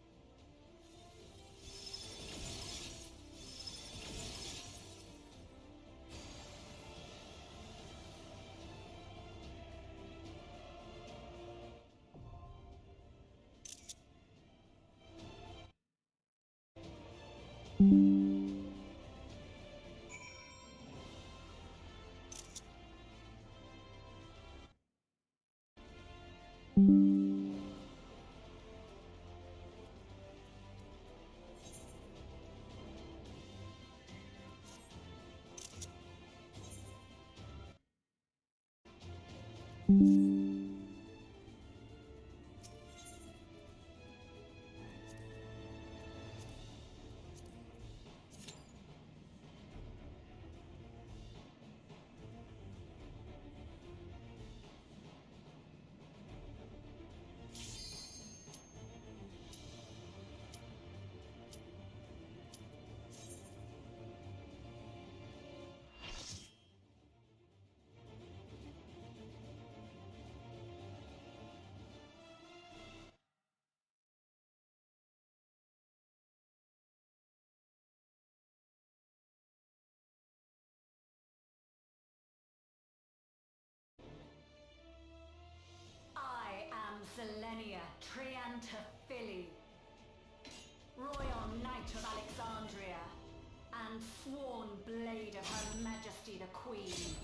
Zilenia Trianta Phili, Royal Knight of Alexandria, and sworn blade of Her Majesty the Queen.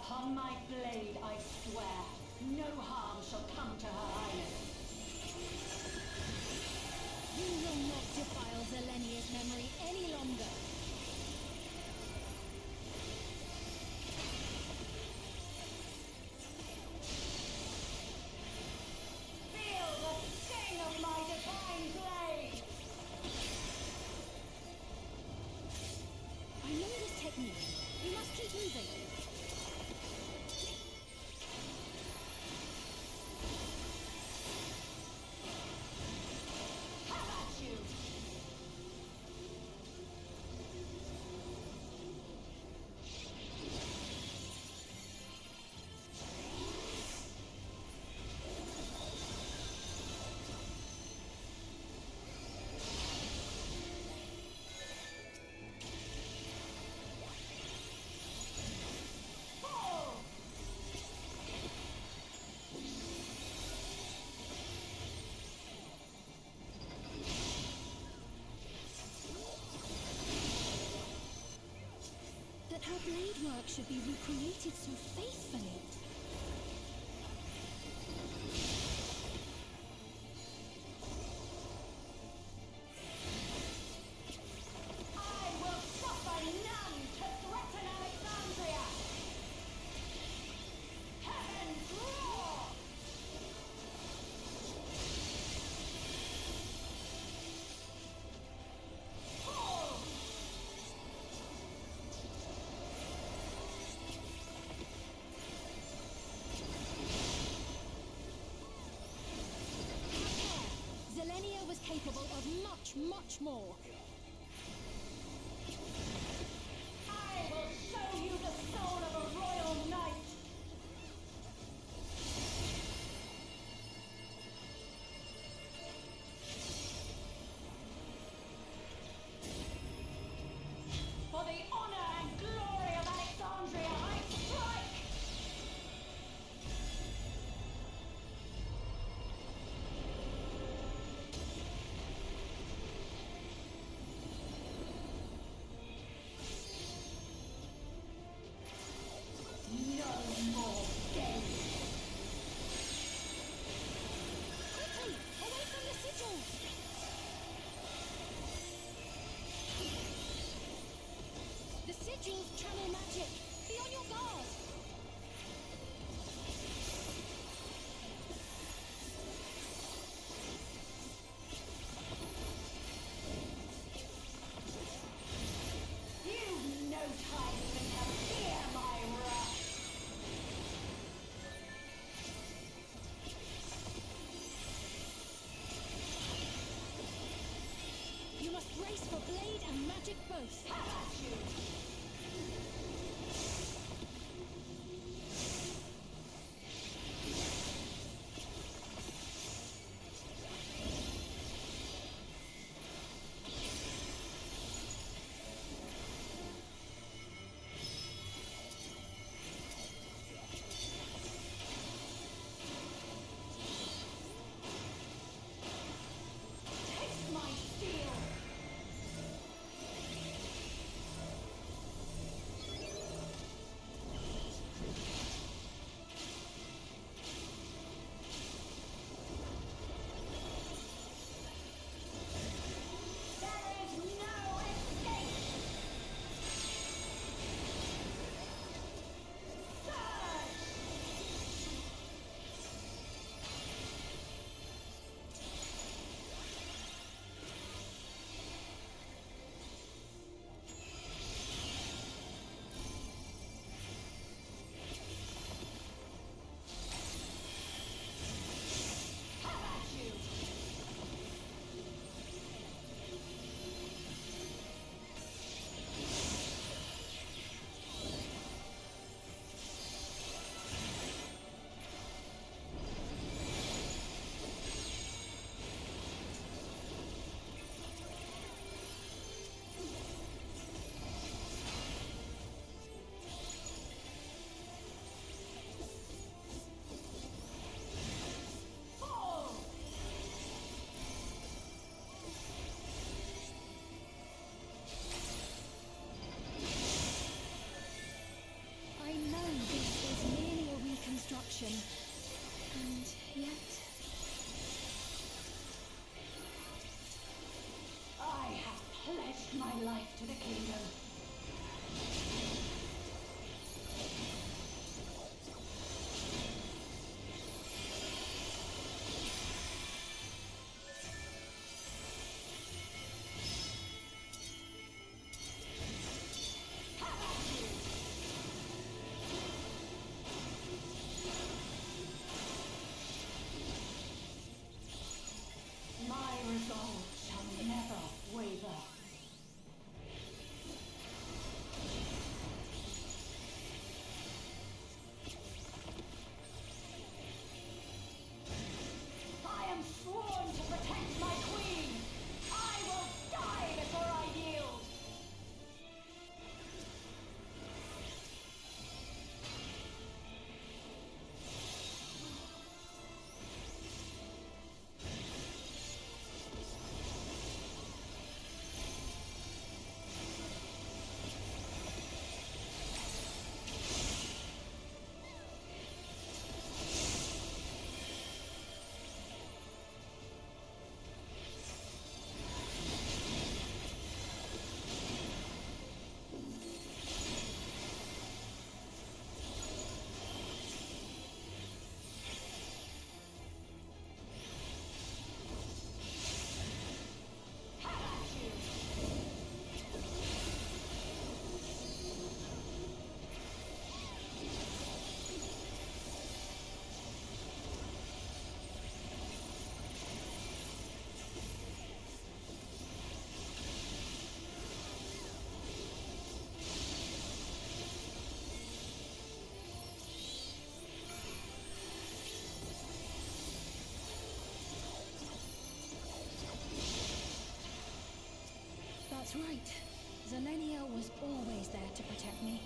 Upon my blade, I swear, no harm shall come to Her Highness. You will not defile Zelenia's memory any longer. Feel the sting of my divine blade! I know this technique. You must keep moving. Have at you! Fall! That her blade work should be recreated so faithfully. I will suffer none to threaten Alexandria! Heavens roar! Fall! Zelenia was capable of much, much more. I will show you the soul of a royal knight! For the honor and glory of Alexandria, I strike! No more games! Quickly! Away from the sigils! The sigils channel magic! Be on your guard! You've no time even to fear my wrath! You must brace for blade and magic both. Have at you! Taste my steel! yet. I have pledged my life to the kingdom. My resolve shall never waver. I am sworn to protect my queen. I will die before I yield. That's right. Zelenia was always there to protect me.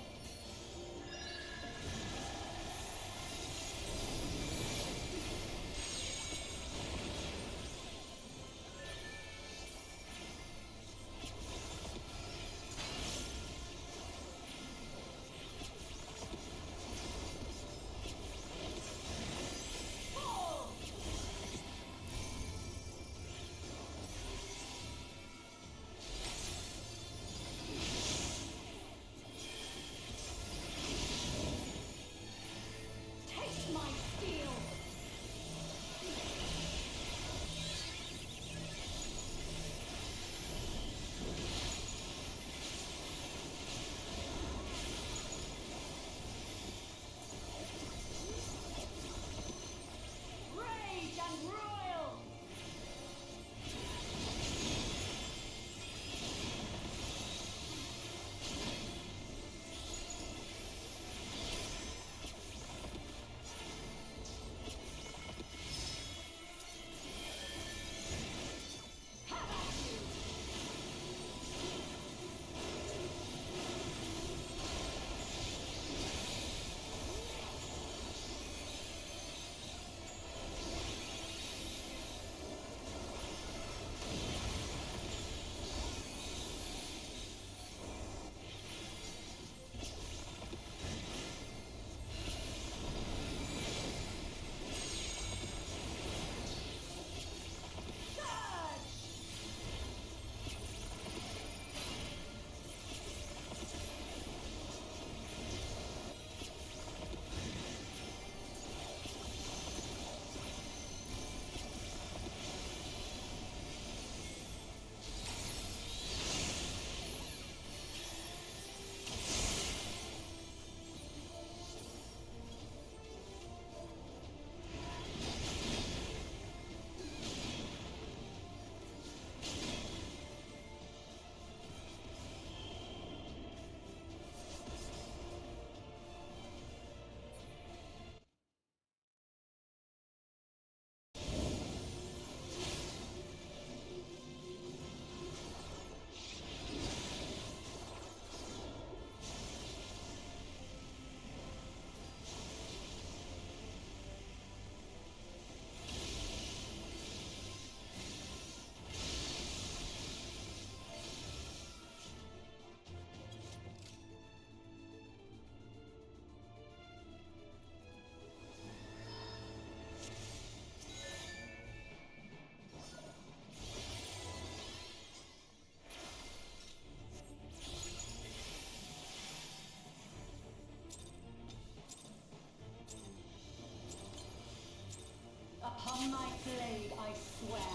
On my blade, I swear,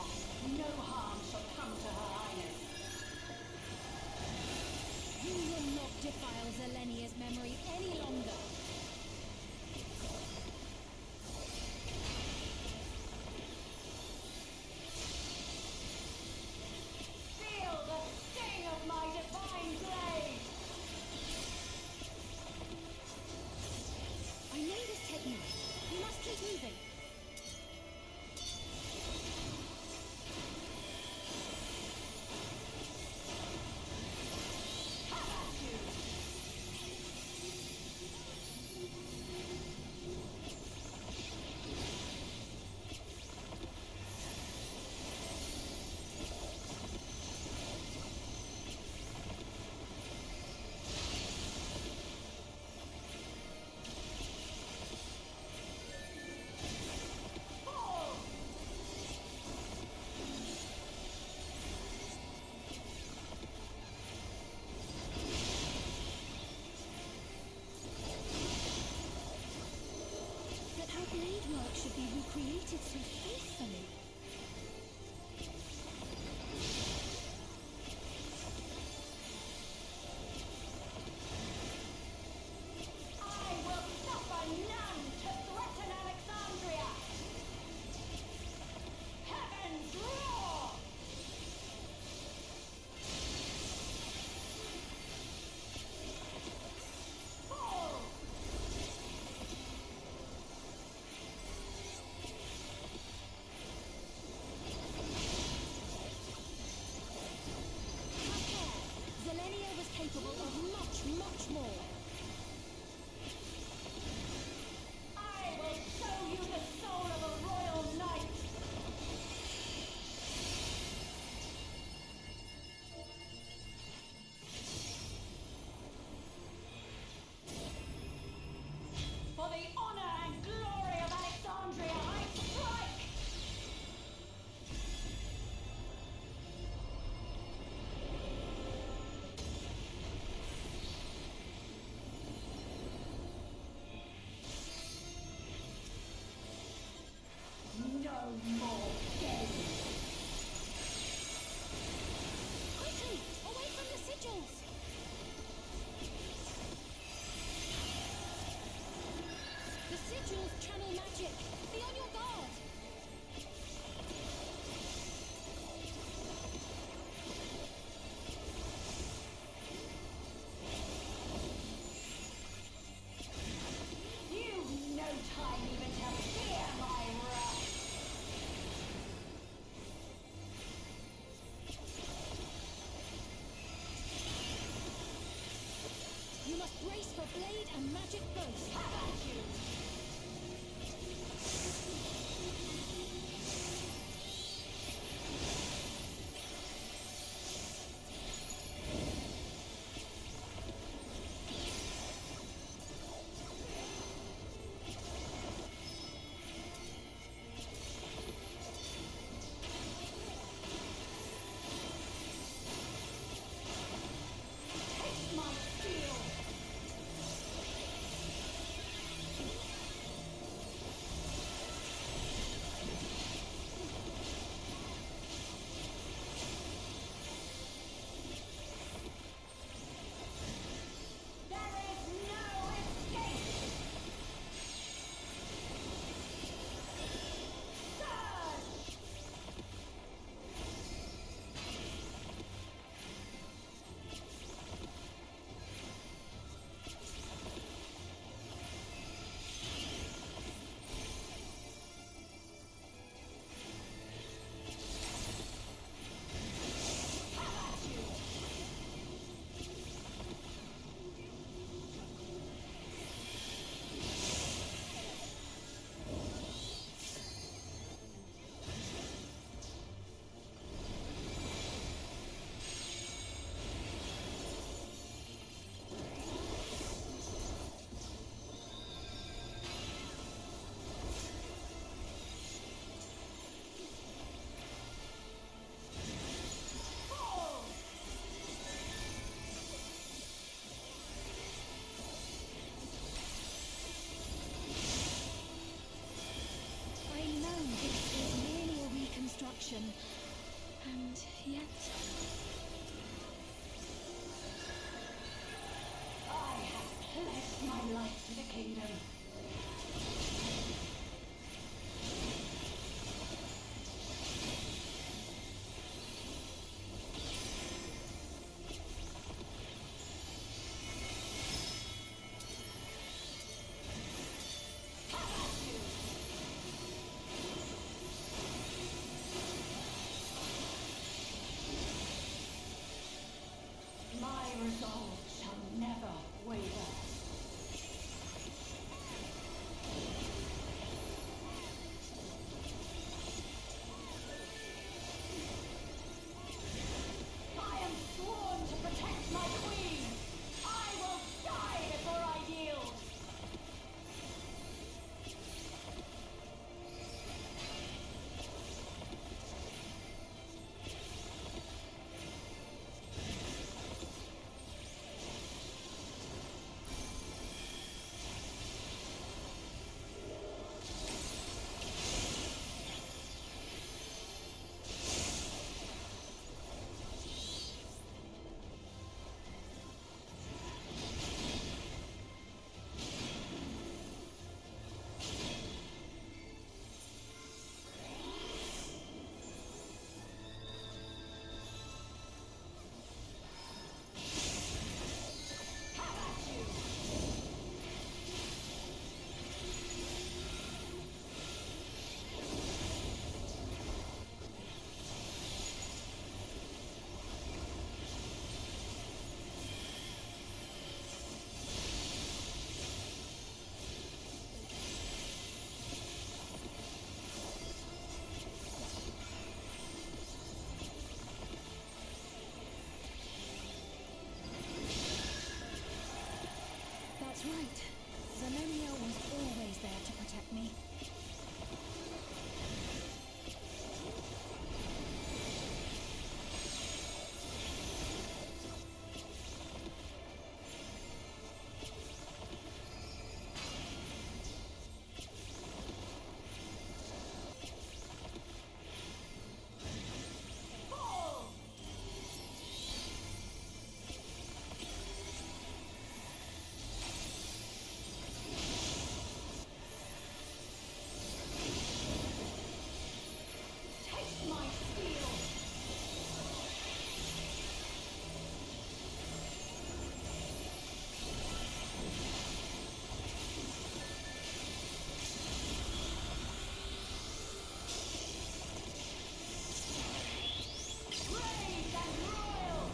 no harm shall come to Her Highness. You will not defile Zelenia's memory any longer. Feel the sting of my divine blade! I know this technique. We must keep moving. But her blade work should be recreated so faithfully. I will suffer none to threaten Alexandria! Heavens roar! Fall! Zelenia was capable of much, much more. I will show you the soul of a royal knight! For the honor and glory of Alexandria, I strike! No more games! Quickly, away from the sigils! The sigils channel magic. Be on your guard. You've no time even to fear my wrath! You must brace for blade and magic both. Have at you! Taste my steel! destruction. And yet... I have pledged my life to the kingdom. My resolve shall never waver. I am sworn to protect my queen. I will die before I yield. That's right. Zenonia was always there to protect me. Taste my steel. Brave and royal.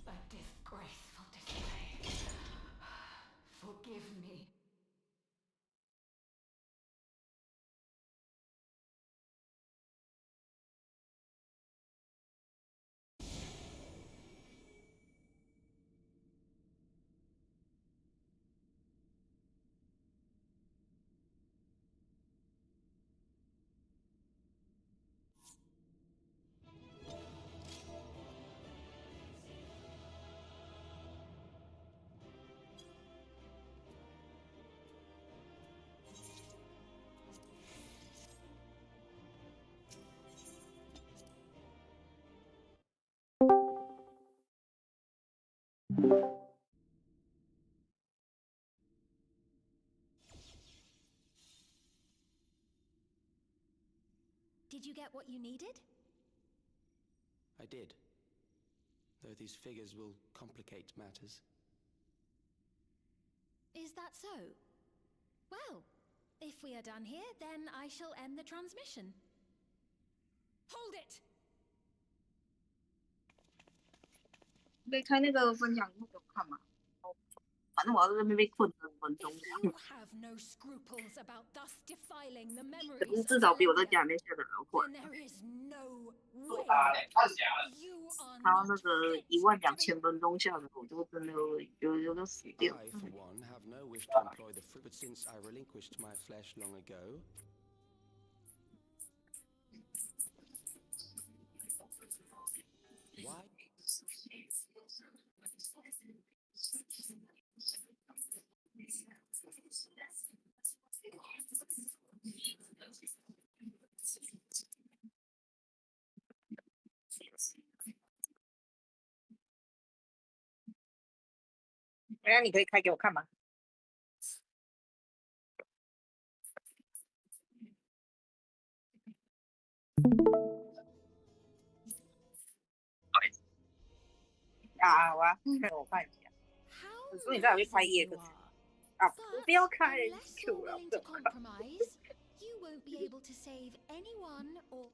A disgraceful display. Forgive me. Did you get what you needed? I did. Though these figures will complicate matters. Is that so? Well, if we are done here, then I shall end the transmission. Hold it! 你可以开那个分享给我看嘛。反正我要在那边被困了5分钟。 You have no scruples about thus defiling the 可是 memories 至 of 少比我在 Valentia. 家里面下的还要快。 Then there is no way. You are 他 not 那个12000分钟下的，我就真的就死掉。 I, for one, have no wish to employ the fruit, but since I relinquished my flesh long ago. Why? 那你可以开给我看吗？啊，我看一下。我说你在哪边开业可是啊，不要开 Q 了，不要看。 You won't be able to save anyone or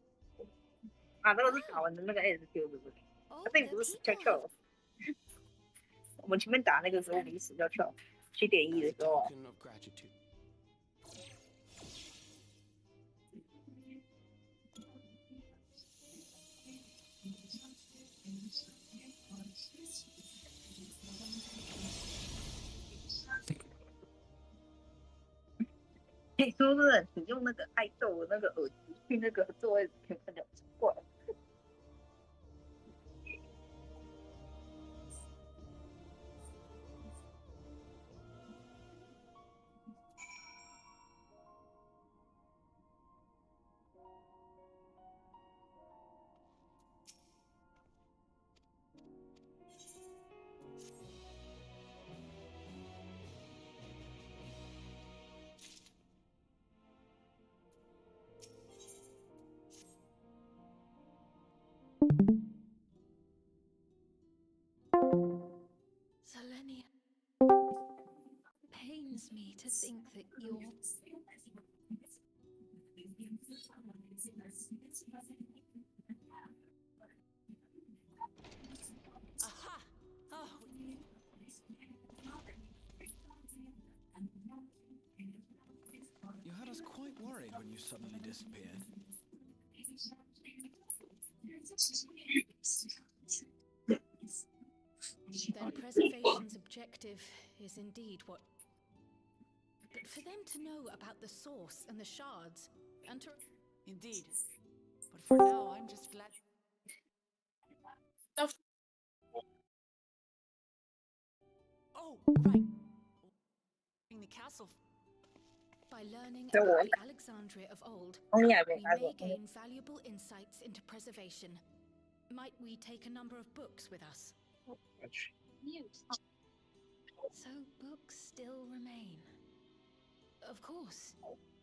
啊，那个是打完的那个 SQ 对不对？那个不是死翘翘。我们前面打那个时候比死翘翘7.1的时候。 Token of gratitude. 你说不是你用那个爱豆的那个耳机去那个座位看起来怪。Selenia. Pains me to think that you're. Aha! Oh. You had us quite worried when you suddenly disappeared. Then preservation's objective is indeed what. But for them to know about the source and the shards, and to. Indeed. But for now, I'm just glad. Oh, right. In the castle. By learning So about what? the Alexandria of old, Oh, yeah, we I may will. gain valuable insights into preservation. Might we take a number of books with us? So books still remain. Of course.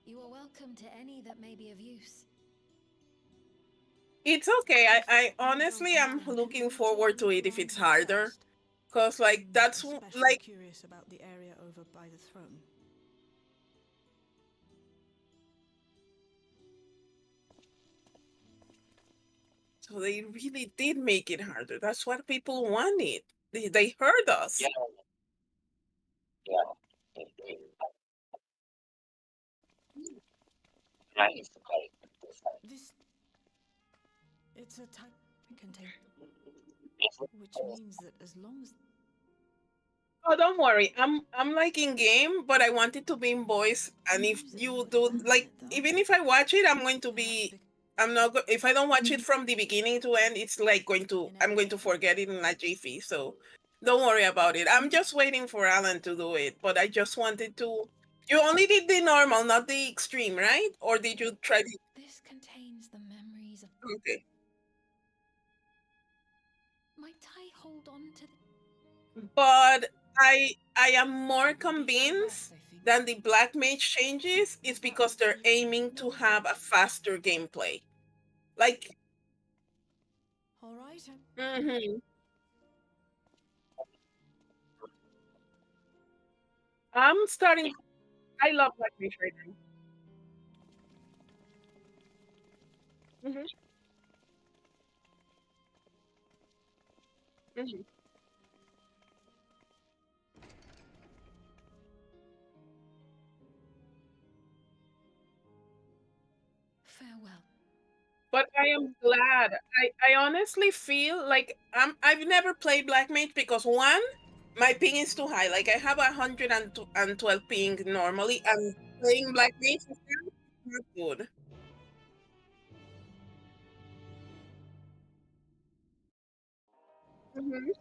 You are welcome to any that may be of use. It's okay. I honestly am looking forward to it if it's harder. Cause like that's Especially like curious about the area over by the throne. so they really did make it harder. That's what people wanted. They heard us. This. It's a type container. Which means that as long as. Oh, don't worry. I'm like in game, but I want it to be in voice. And if you do like, even if I watch it, I'm going to be. I'm not. If I don't watch it from the beginning to end, it's like going to. I'm going to forget it in a jiffy. So, don't worry about it. I'm just waiting for Alan to do it. But I just wanted to. You only did the normal, not the extreme, right? Or did you try the? This contains the memories of. Okay. Might I hold on to. But I am more convinced that the Black Mage changes is because they're aiming to have a faster gameplay. Like. All right. Mm-hmm. I'm starting. I love Black Mage right now. Mm-hmm. Mhm. Farewell. But I am glad. I honestly feel like I've never played Black Mage because one, my ping is too high. Like I have 112 ping normally, and playing Black Mage is not good. Mhm.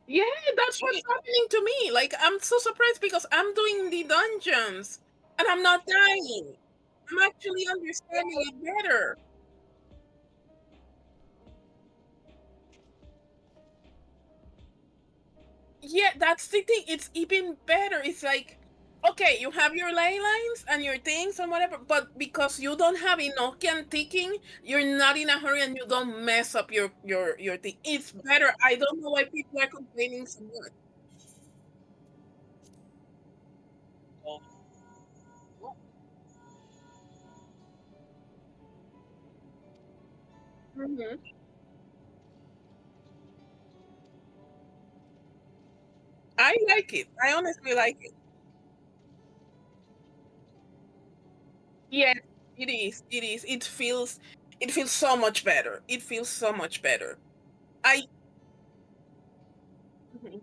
Yeah, that's what's happening to me. Like I'm so surprised because I'm doing the dungeons and I'm not dying. I'm actually understanding it better. Yeah, that's the thing. It's even better. It's like, okay, you have your ley lines and your things and whatever, but because you don't have Enochian ticking, you're not in a hurry and you don't mess up your thing. It's better. I don't know why people are complaining so much. Mhm. I like it. I honestly like it. Yes, it is. It is. It feels so much better. It feels so much better. I Mhm.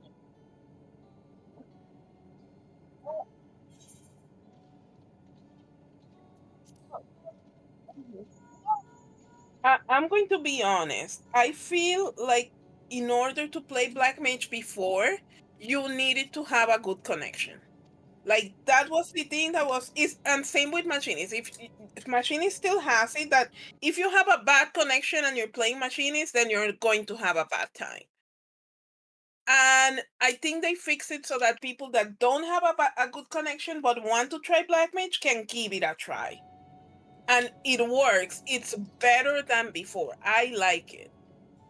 I'm going to be honest. I feel like in order to play Black Mage before, you needed to have a good connection. Like that was the thing that was is and same with Machinist. If Machinist still has it, that if you have a bad connection and you're playing Machinist, then you're going to have a bad time. And I think they fix it so that people that don't have a good connection but want to try Black Mage can give it a try. And it works. It's better than before. I like it.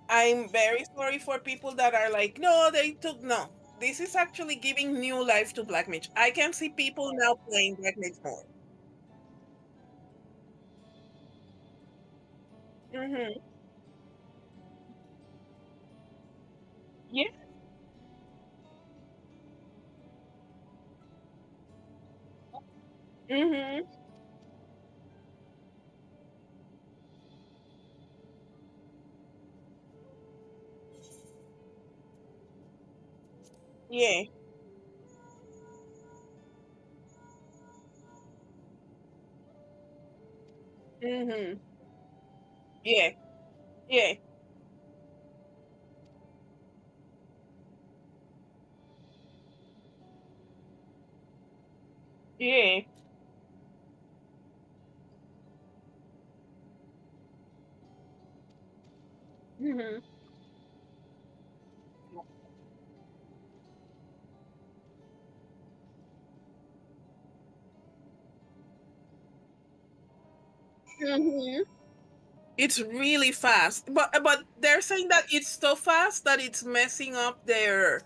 I'm very sorry for people that are like, no, they took no. This is actually giving new life to Black Mage. I can see people now playing Black Mage more. Mm-hmm. Yeah. Mm-hmm. Yeah. Mm-hmm. Yeah. Yeah. Yeah. Mm-hmm. Mm-hmm. It's really fast, but they're saying that it's so fast that it's messing up their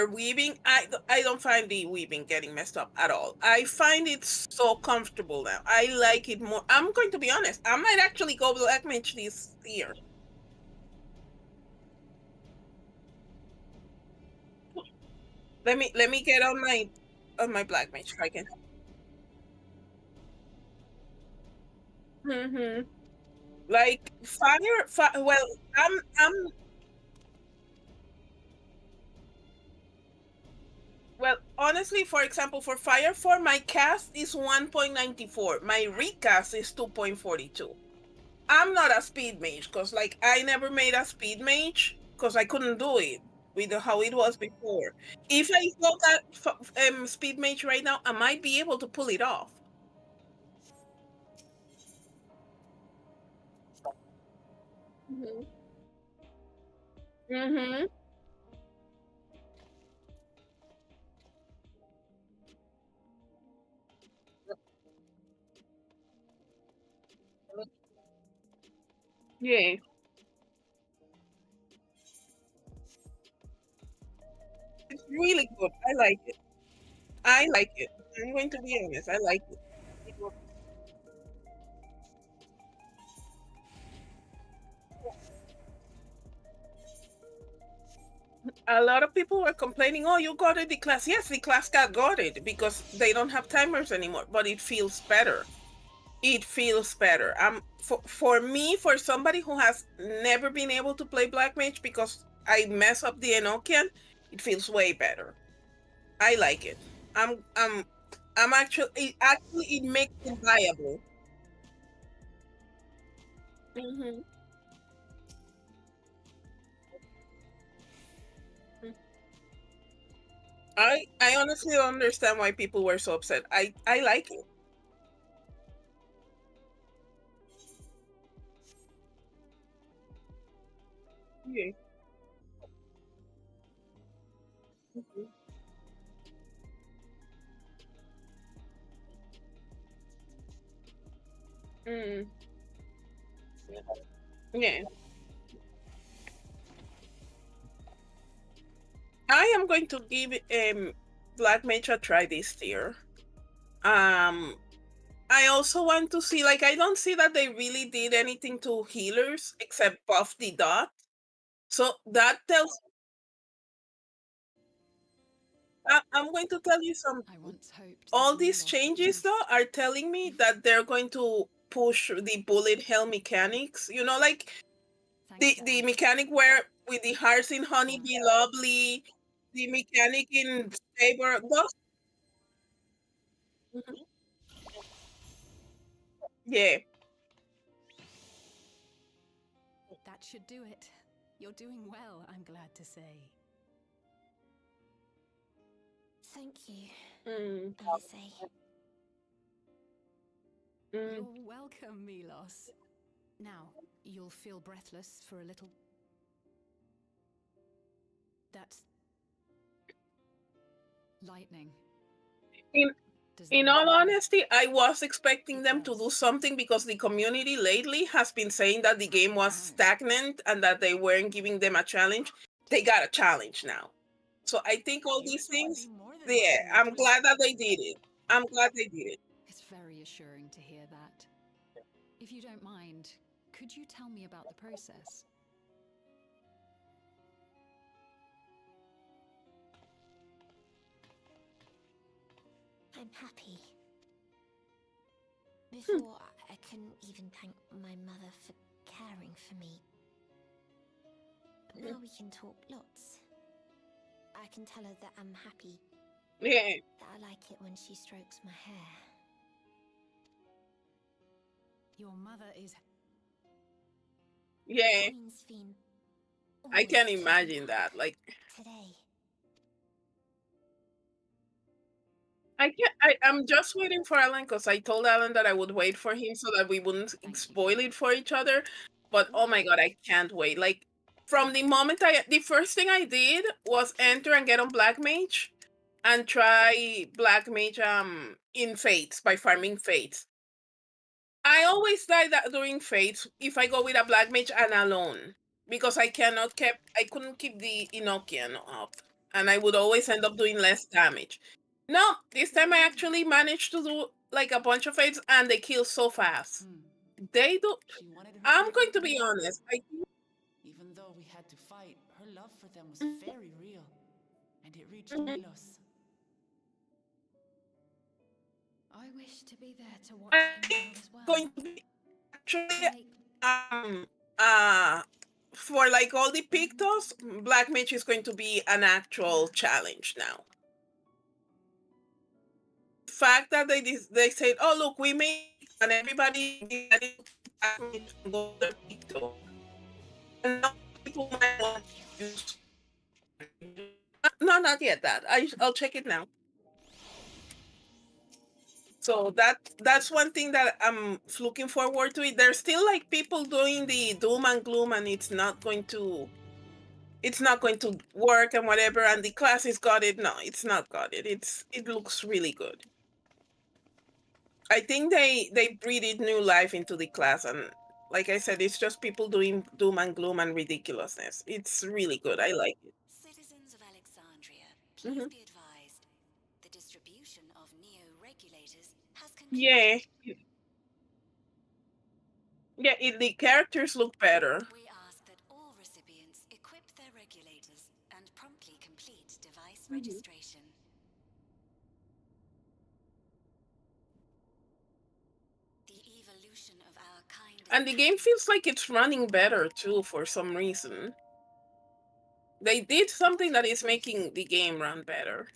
weaving. I don't find the weaving getting messed up at all. I find it so comfortable now. I like it more. I'm going to be honest. I might actually go Black Mage this year. Let me get on my Black Mage so I can. Hmm. Like well, I'm well, honestly, for example, for Fire 4, my cast is 1.94. My recast is 2.42. I'm not a speed mage because, like, I never made a speed mage because I couldn't do it with how it was before. If I go that speed mage right now, I might be able to pull it off. Mm-hmm. Mm-hmm. Yeah, it's really good. I like it. I like it. I'm going to be honest. I like it. a lot of people were complaining, oh, you got it, the class. Yes, the class got it because they don't have timers anymore, but it feels better. It feels better. For me, for somebody who has never been able to play Black Mage because I mess up the Enochian, it feels way better. I like it. I'm actually it makes it viable. Mm-hmm. I honestly don't understand why people were so upset. I like it. Yeah. Mhm. Mm. Yeah. I am going to give Black Mage a try this year. I also want to see, like, I don't see that they really did anything to healers except buff the dot. So that tells. I'm going to tell you something. All these changes, though, are telling me that they're going to push the bullet hell mechanics. You know, like the mechanic where with the hearts in Honey Be Lovely, the mechanic in Saber, those. Mhm. Yeah. That should do it. You're doing well, I'm glad to say. Thank you, Mm. Alisaie. You're welcome, Milos. Now, you'll feel breathless for a little. That's lightning. In all honesty, I was expecting them to do something because the community lately has been saying that the game was stagnant and that they weren't giving them a challenge. They got a challenge now. So I think all these things, yeah, I'm glad that they did it. I'm glad they did it. It's very assuring to hear that. If you don't mind, could you tell me about the process? I'm happy. Before, I couldn't even thank my mother for caring for me. But now we can talk lots. I can tell her that I'm happy. Yeah. That I like it when she strokes my hair. Your mother is... Yeah. Queen's Fiend I can always imagine that. Like, today. I'm just waiting for Alan because I told Alan that I would wait for him so that we wouldn't spoil it for each other. But oh my god, I can't wait. Like, from the moment the first thing I did was enter and get on Black Mage and try Black Mage in Fates by farming Fates. I always die during Fates if I go with a Black Mage and alone because I couldn't keep the Enochian up and I would always end up doing less damage. No, this time I actually managed to do like a bunch of Fates and they kill so fast. They do. I'm going to be honest. Even though we had to fight, her love for them was very real, and it reached Mhm. Milos. I wish to be there to watch him grow as well. Going to be actually for like all the Pictos, Black Mage is going to be an actual challenge now. The fact that they said, "Oh look, we made," and everybody decided to go to Picto, and now people might want to use. No, not yet. I'll check it now. So that's one thing that I'm looking forward to. It. There's still like people doing the doom and gloom, and it's not going to work and whatever. And the class is got it. No, it's not got it. It looks really good. I think they breathed new life into the class, and like I said, it's just people doing doom and gloom and ridiculousness. It's really good. I like it. Citizens of Alexandria, please be advised. The distribution of neo-regulators has Yeah. Yeah, the characters look better. We ask that all recipients equip their regulators and promptly registration. The evolution of our kind. And the game feels like it's running better too for some reason. They did something that is making the game run better.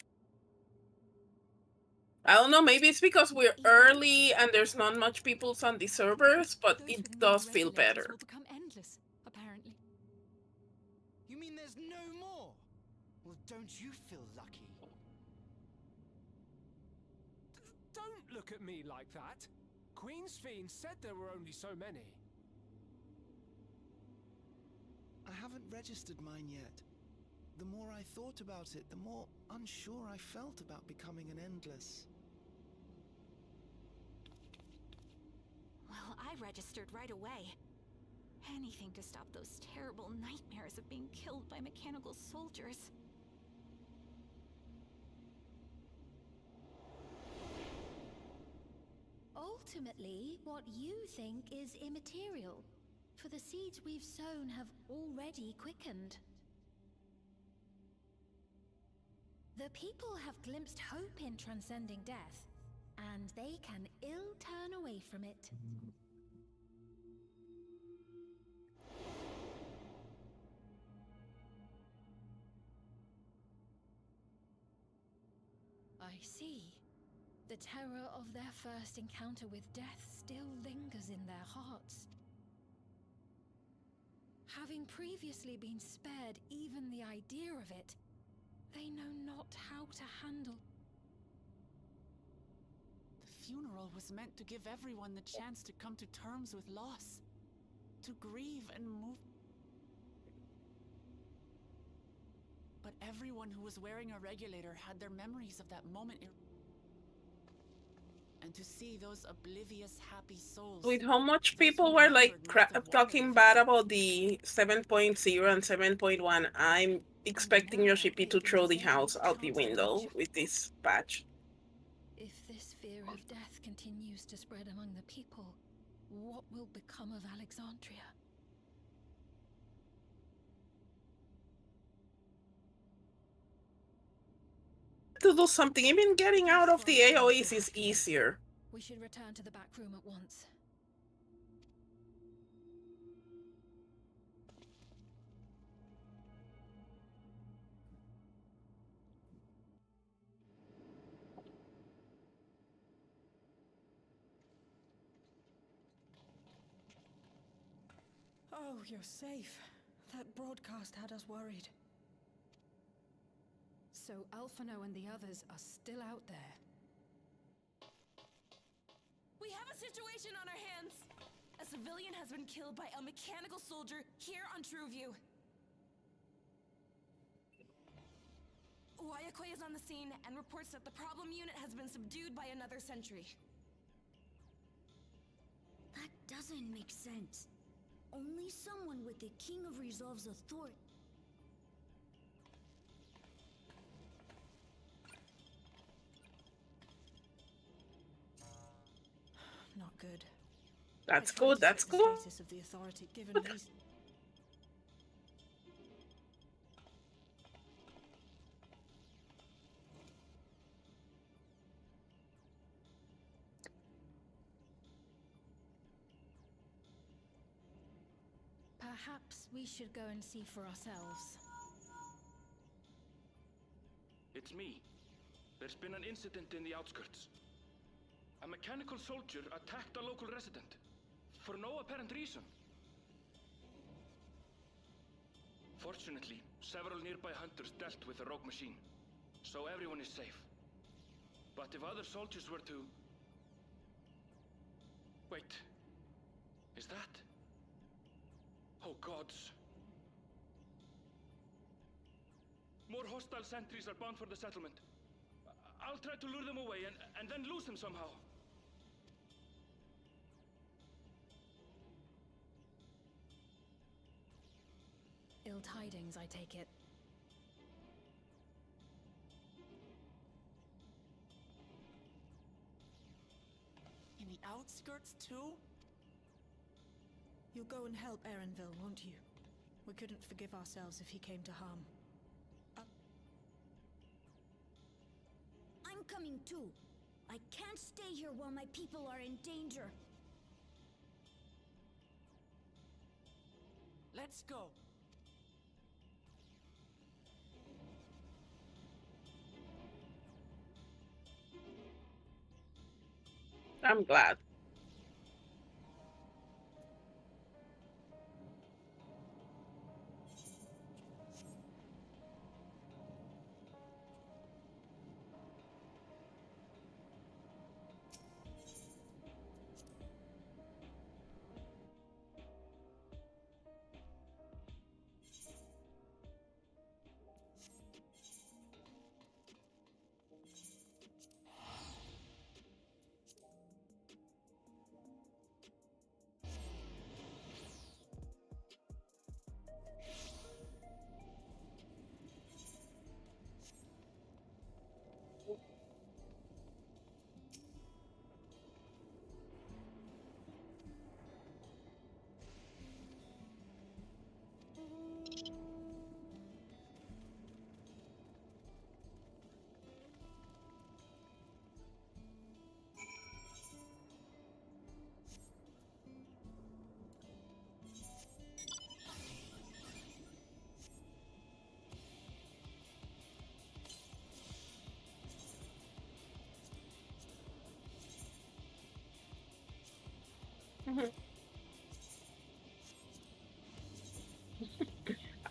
I don't know, maybe it's because we're early and there's not much people on the servers, but it does feel better. Will become endless, apparently. You mean there's no more? Well, don't you feel lucky? Don't look at me like that. Queen's Fiend said there were only so many. I haven't registered mine yet. The more I thought about it, the more unsure I felt about becoming an Endless. Well, I registered right away. Anything to stop those terrible nightmares of being killed by mechanical soldiers. Ultimately, what you think is immaterial, for the seeds we've sown have already quickened. The people have glimpsed hope in transcending death, and they can ill turn away from it. I see. The terror of their first encounter with death still lingers in their hearts. Having previously been spared even the idea of it, they know not how to handle. The funeral was meant to give everyone the chance to come to terms with loss, to grieve and move. But everyone who was wearing a regulator had their memories of that moment. And to see those oblivious, happy souls. With how much people were like talking bad about the 7.0 and 7.1, I'm expecting Yoshi P to throw the house out the window with this patch. If this fear of death continues to spread among the people, what will become of Alexandria? To do something, even getting out of the AoEs is easier. We should return to the back room at once. Oh, you're safe. That broadcast had us worried. So Alphino and the others are still out there. We have a situation on our hands. A civilian has been killed by a mechanical soldier here on Trueview. Wayakoi is on the scene and reports that the problem unit has been subdued by another sentry. That doesn't make sense. Only someone with the King of Resolve's authority. Not good. That's good, that's The good. status of the authority given these. Perhaps we should go and see for ourselves. It's me. There's been an incident in the outskirts. A mechanical soldier attacked a local resident, for no apparent reason. Fortunately, several nearby hunters dealt with the rogue machine, so everyone is safe. But if other soldiers were to... Wait. Is that... Oh gods. More hostile sentries are bound for the settlement. I'll try to lure them away and then lose them somehow. Ill tidings, I take it. In the outskirts too? You'll go and help Erenville, won't you? We couldn't forgive ourselves if he came to harm. coming too. I can't stay here while my people are in danger. Let's go. I'm glad.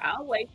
I'll wait.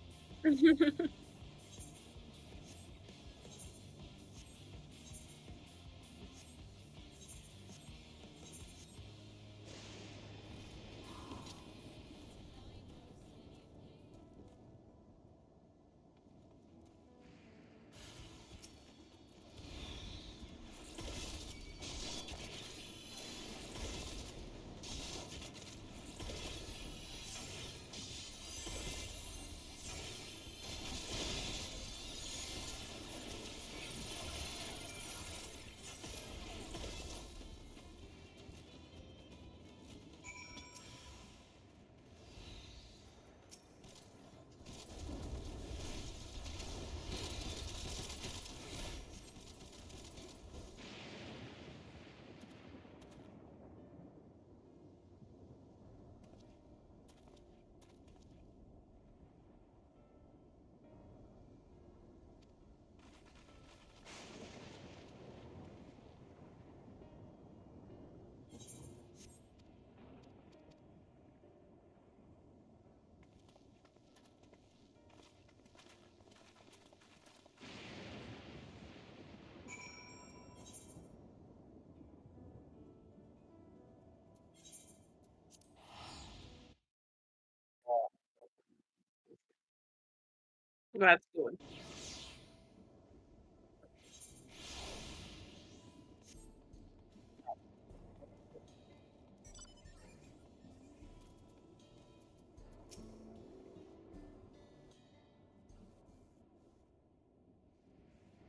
That's good.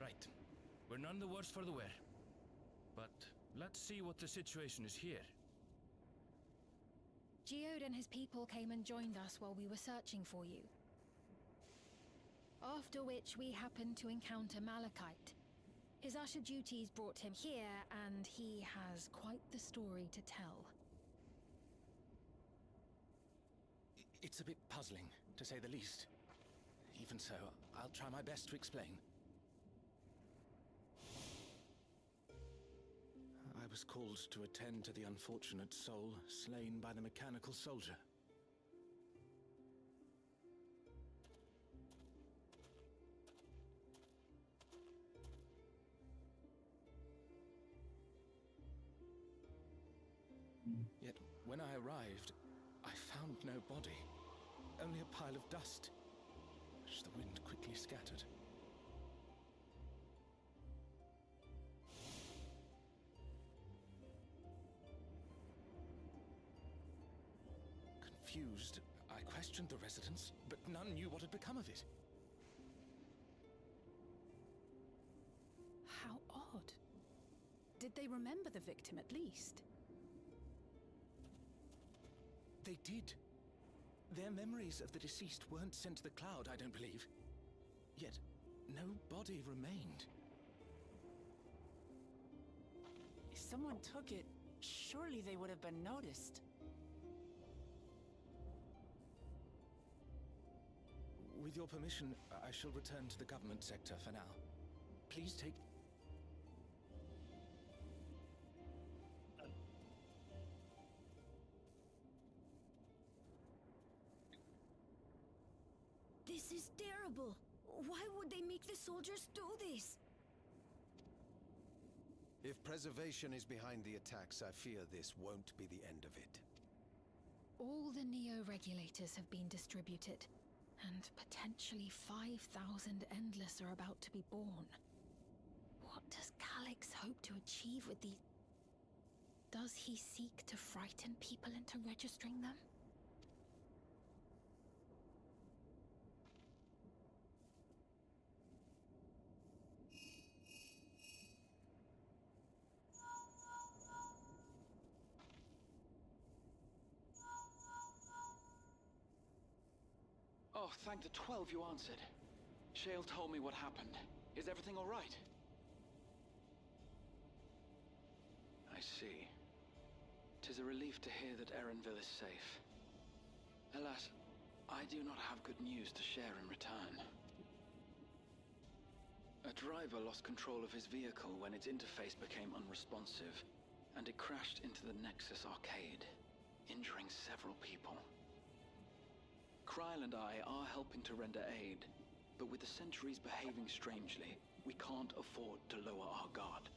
Right. We're none the worse for the wear. But let's see what the situation is here. Geode and his people came and joined us while we were searching for you. After which we happened to encounter Malachite. His usher duties brought him here, and he has quite the story to tell. It's a bit puzzling, to say the least. Even so, I'll try my best to explain. I was called to attend to the unfortunate soul slain by the mechanical soldier. Yet, when I arrived, I found no body. Only a pile of dust, which the wind quickly scattered. Confused, I questioned the residents, but none knew what had become of it. How odd. Did they remember the victim at least? They did. Their memories of the deceased weren't sent to the cloud, I don't believe. Yet, no body remained. someone took it, surely they would have been noticed. With your permission, I shall return to the government sector for now. Please take... This is terrible. Why would they make the soldiers do this? If preservation is behind the attacks, I fear this won't be the end of it. All the Neo-regulators have been distributed, and potentially 5,000 Endless are about to be born. What does Calyx hope to achieve with these? Does he seek to frighten people into registering them? Oh, thank the 12 you answered. Shale told me what happened. Is everything all right? I see. 'Tis a relief to hear that Erenville is safe. Alas, I do not have good news to share in return. A driver lost control of his vehicle when its interface became unresponsive, and it crashed into the Nexus arcade, injuring several people. Kryl and I are helping to render aid, but with the sentries behaving strangely, we can't afford to lower our guard.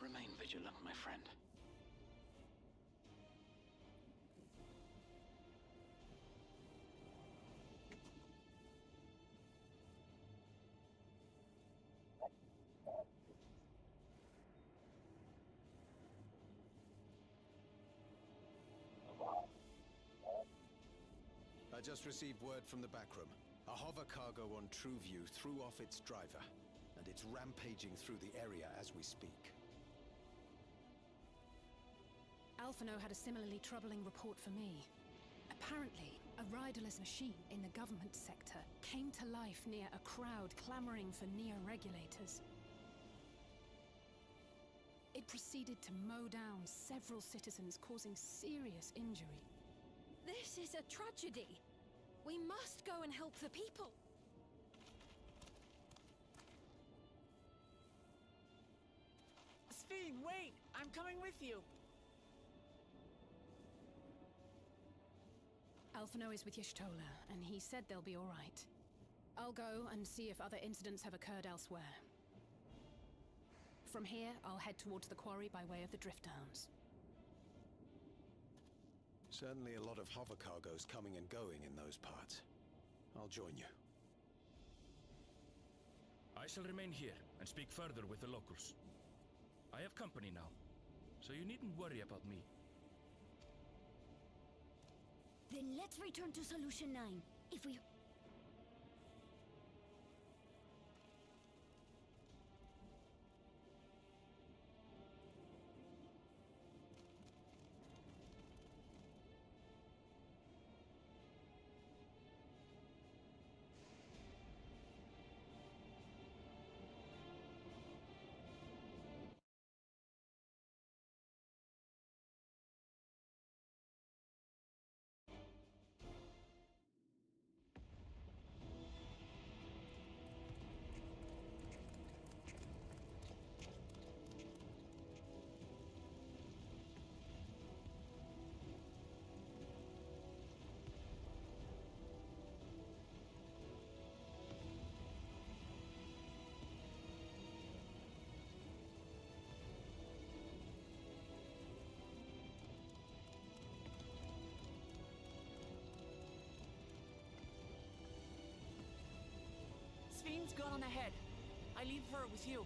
Remain vigilant, my friend. I just received word from the backroom. A hover cargo on TrueView threw off its driver, and it's rampaging through the area as we speak. Alphino had a similarly troubling report for me. Apparently, a riderless machine in the government sector came to life near a crowd clamoring for Neo-regulators. It proceeded to mow down several citizens, causing serious injury. This is a tragedy. We must go and help the people. Sphene, wait! I'm coming with you! Alphino is with Y'shtola, and he said they'll be all right. I'll go and see if other incidents have occurred elsewhere. From here, I'll head towards the quarry by way of the Drift Downs. Certainly a lot of hover cargoes coming and going in those parts. I'll join you. I shall remain here and speak further with the locals. I have company now, so you needn't worry about me. Then let's return to Solution 9. If we... Sphene's gone on ahead. I leave her with you.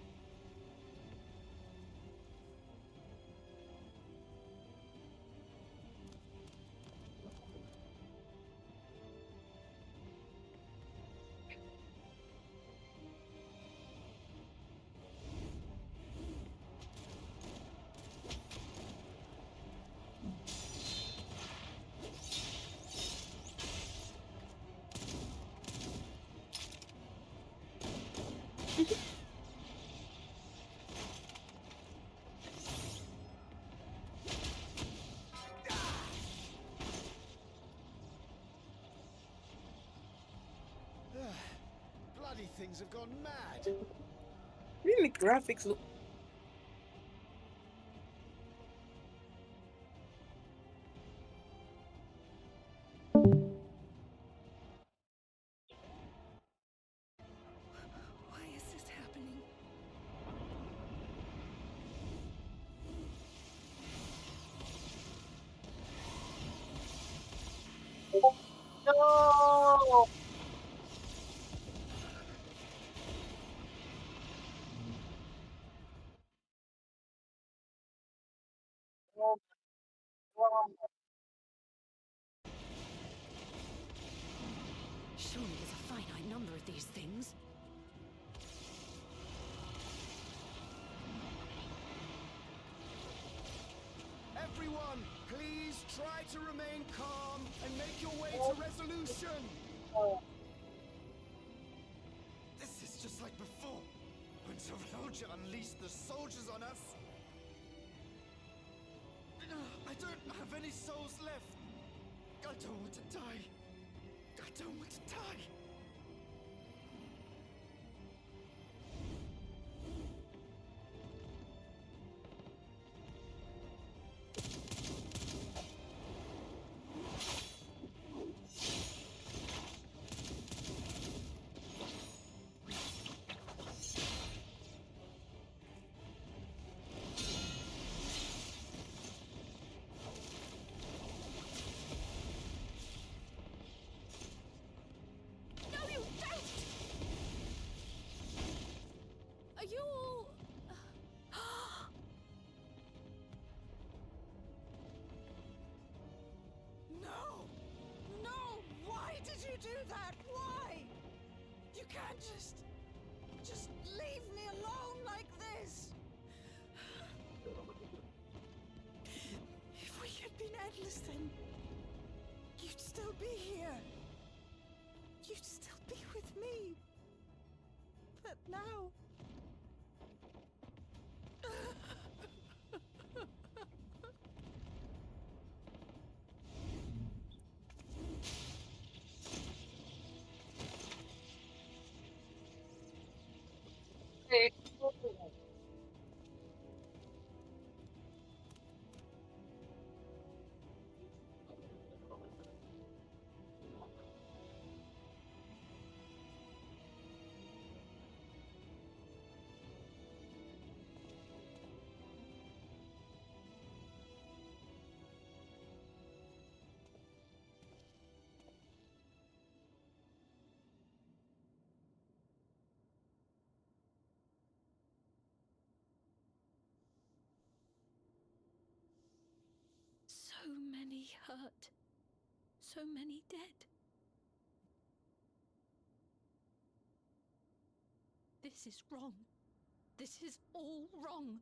bloody things have gone mad. Really, graphics look. Why is this happening? No. Surely there's a finite number of these things. Everyone, please try to remain calm and make your way to resolution. This is just like before, when Zervalja unleashed the soldiers on us. I don't have any souls left. I don't want to die. I don't want to die. No, you don't! Are you all... No! No! Why did you do that? Why? You can't just leave me alone like this! If we had been endless, then you'd still be here. You'd still be with me. But now... So many hurt. So many dead. This is wrong. This is all wrong.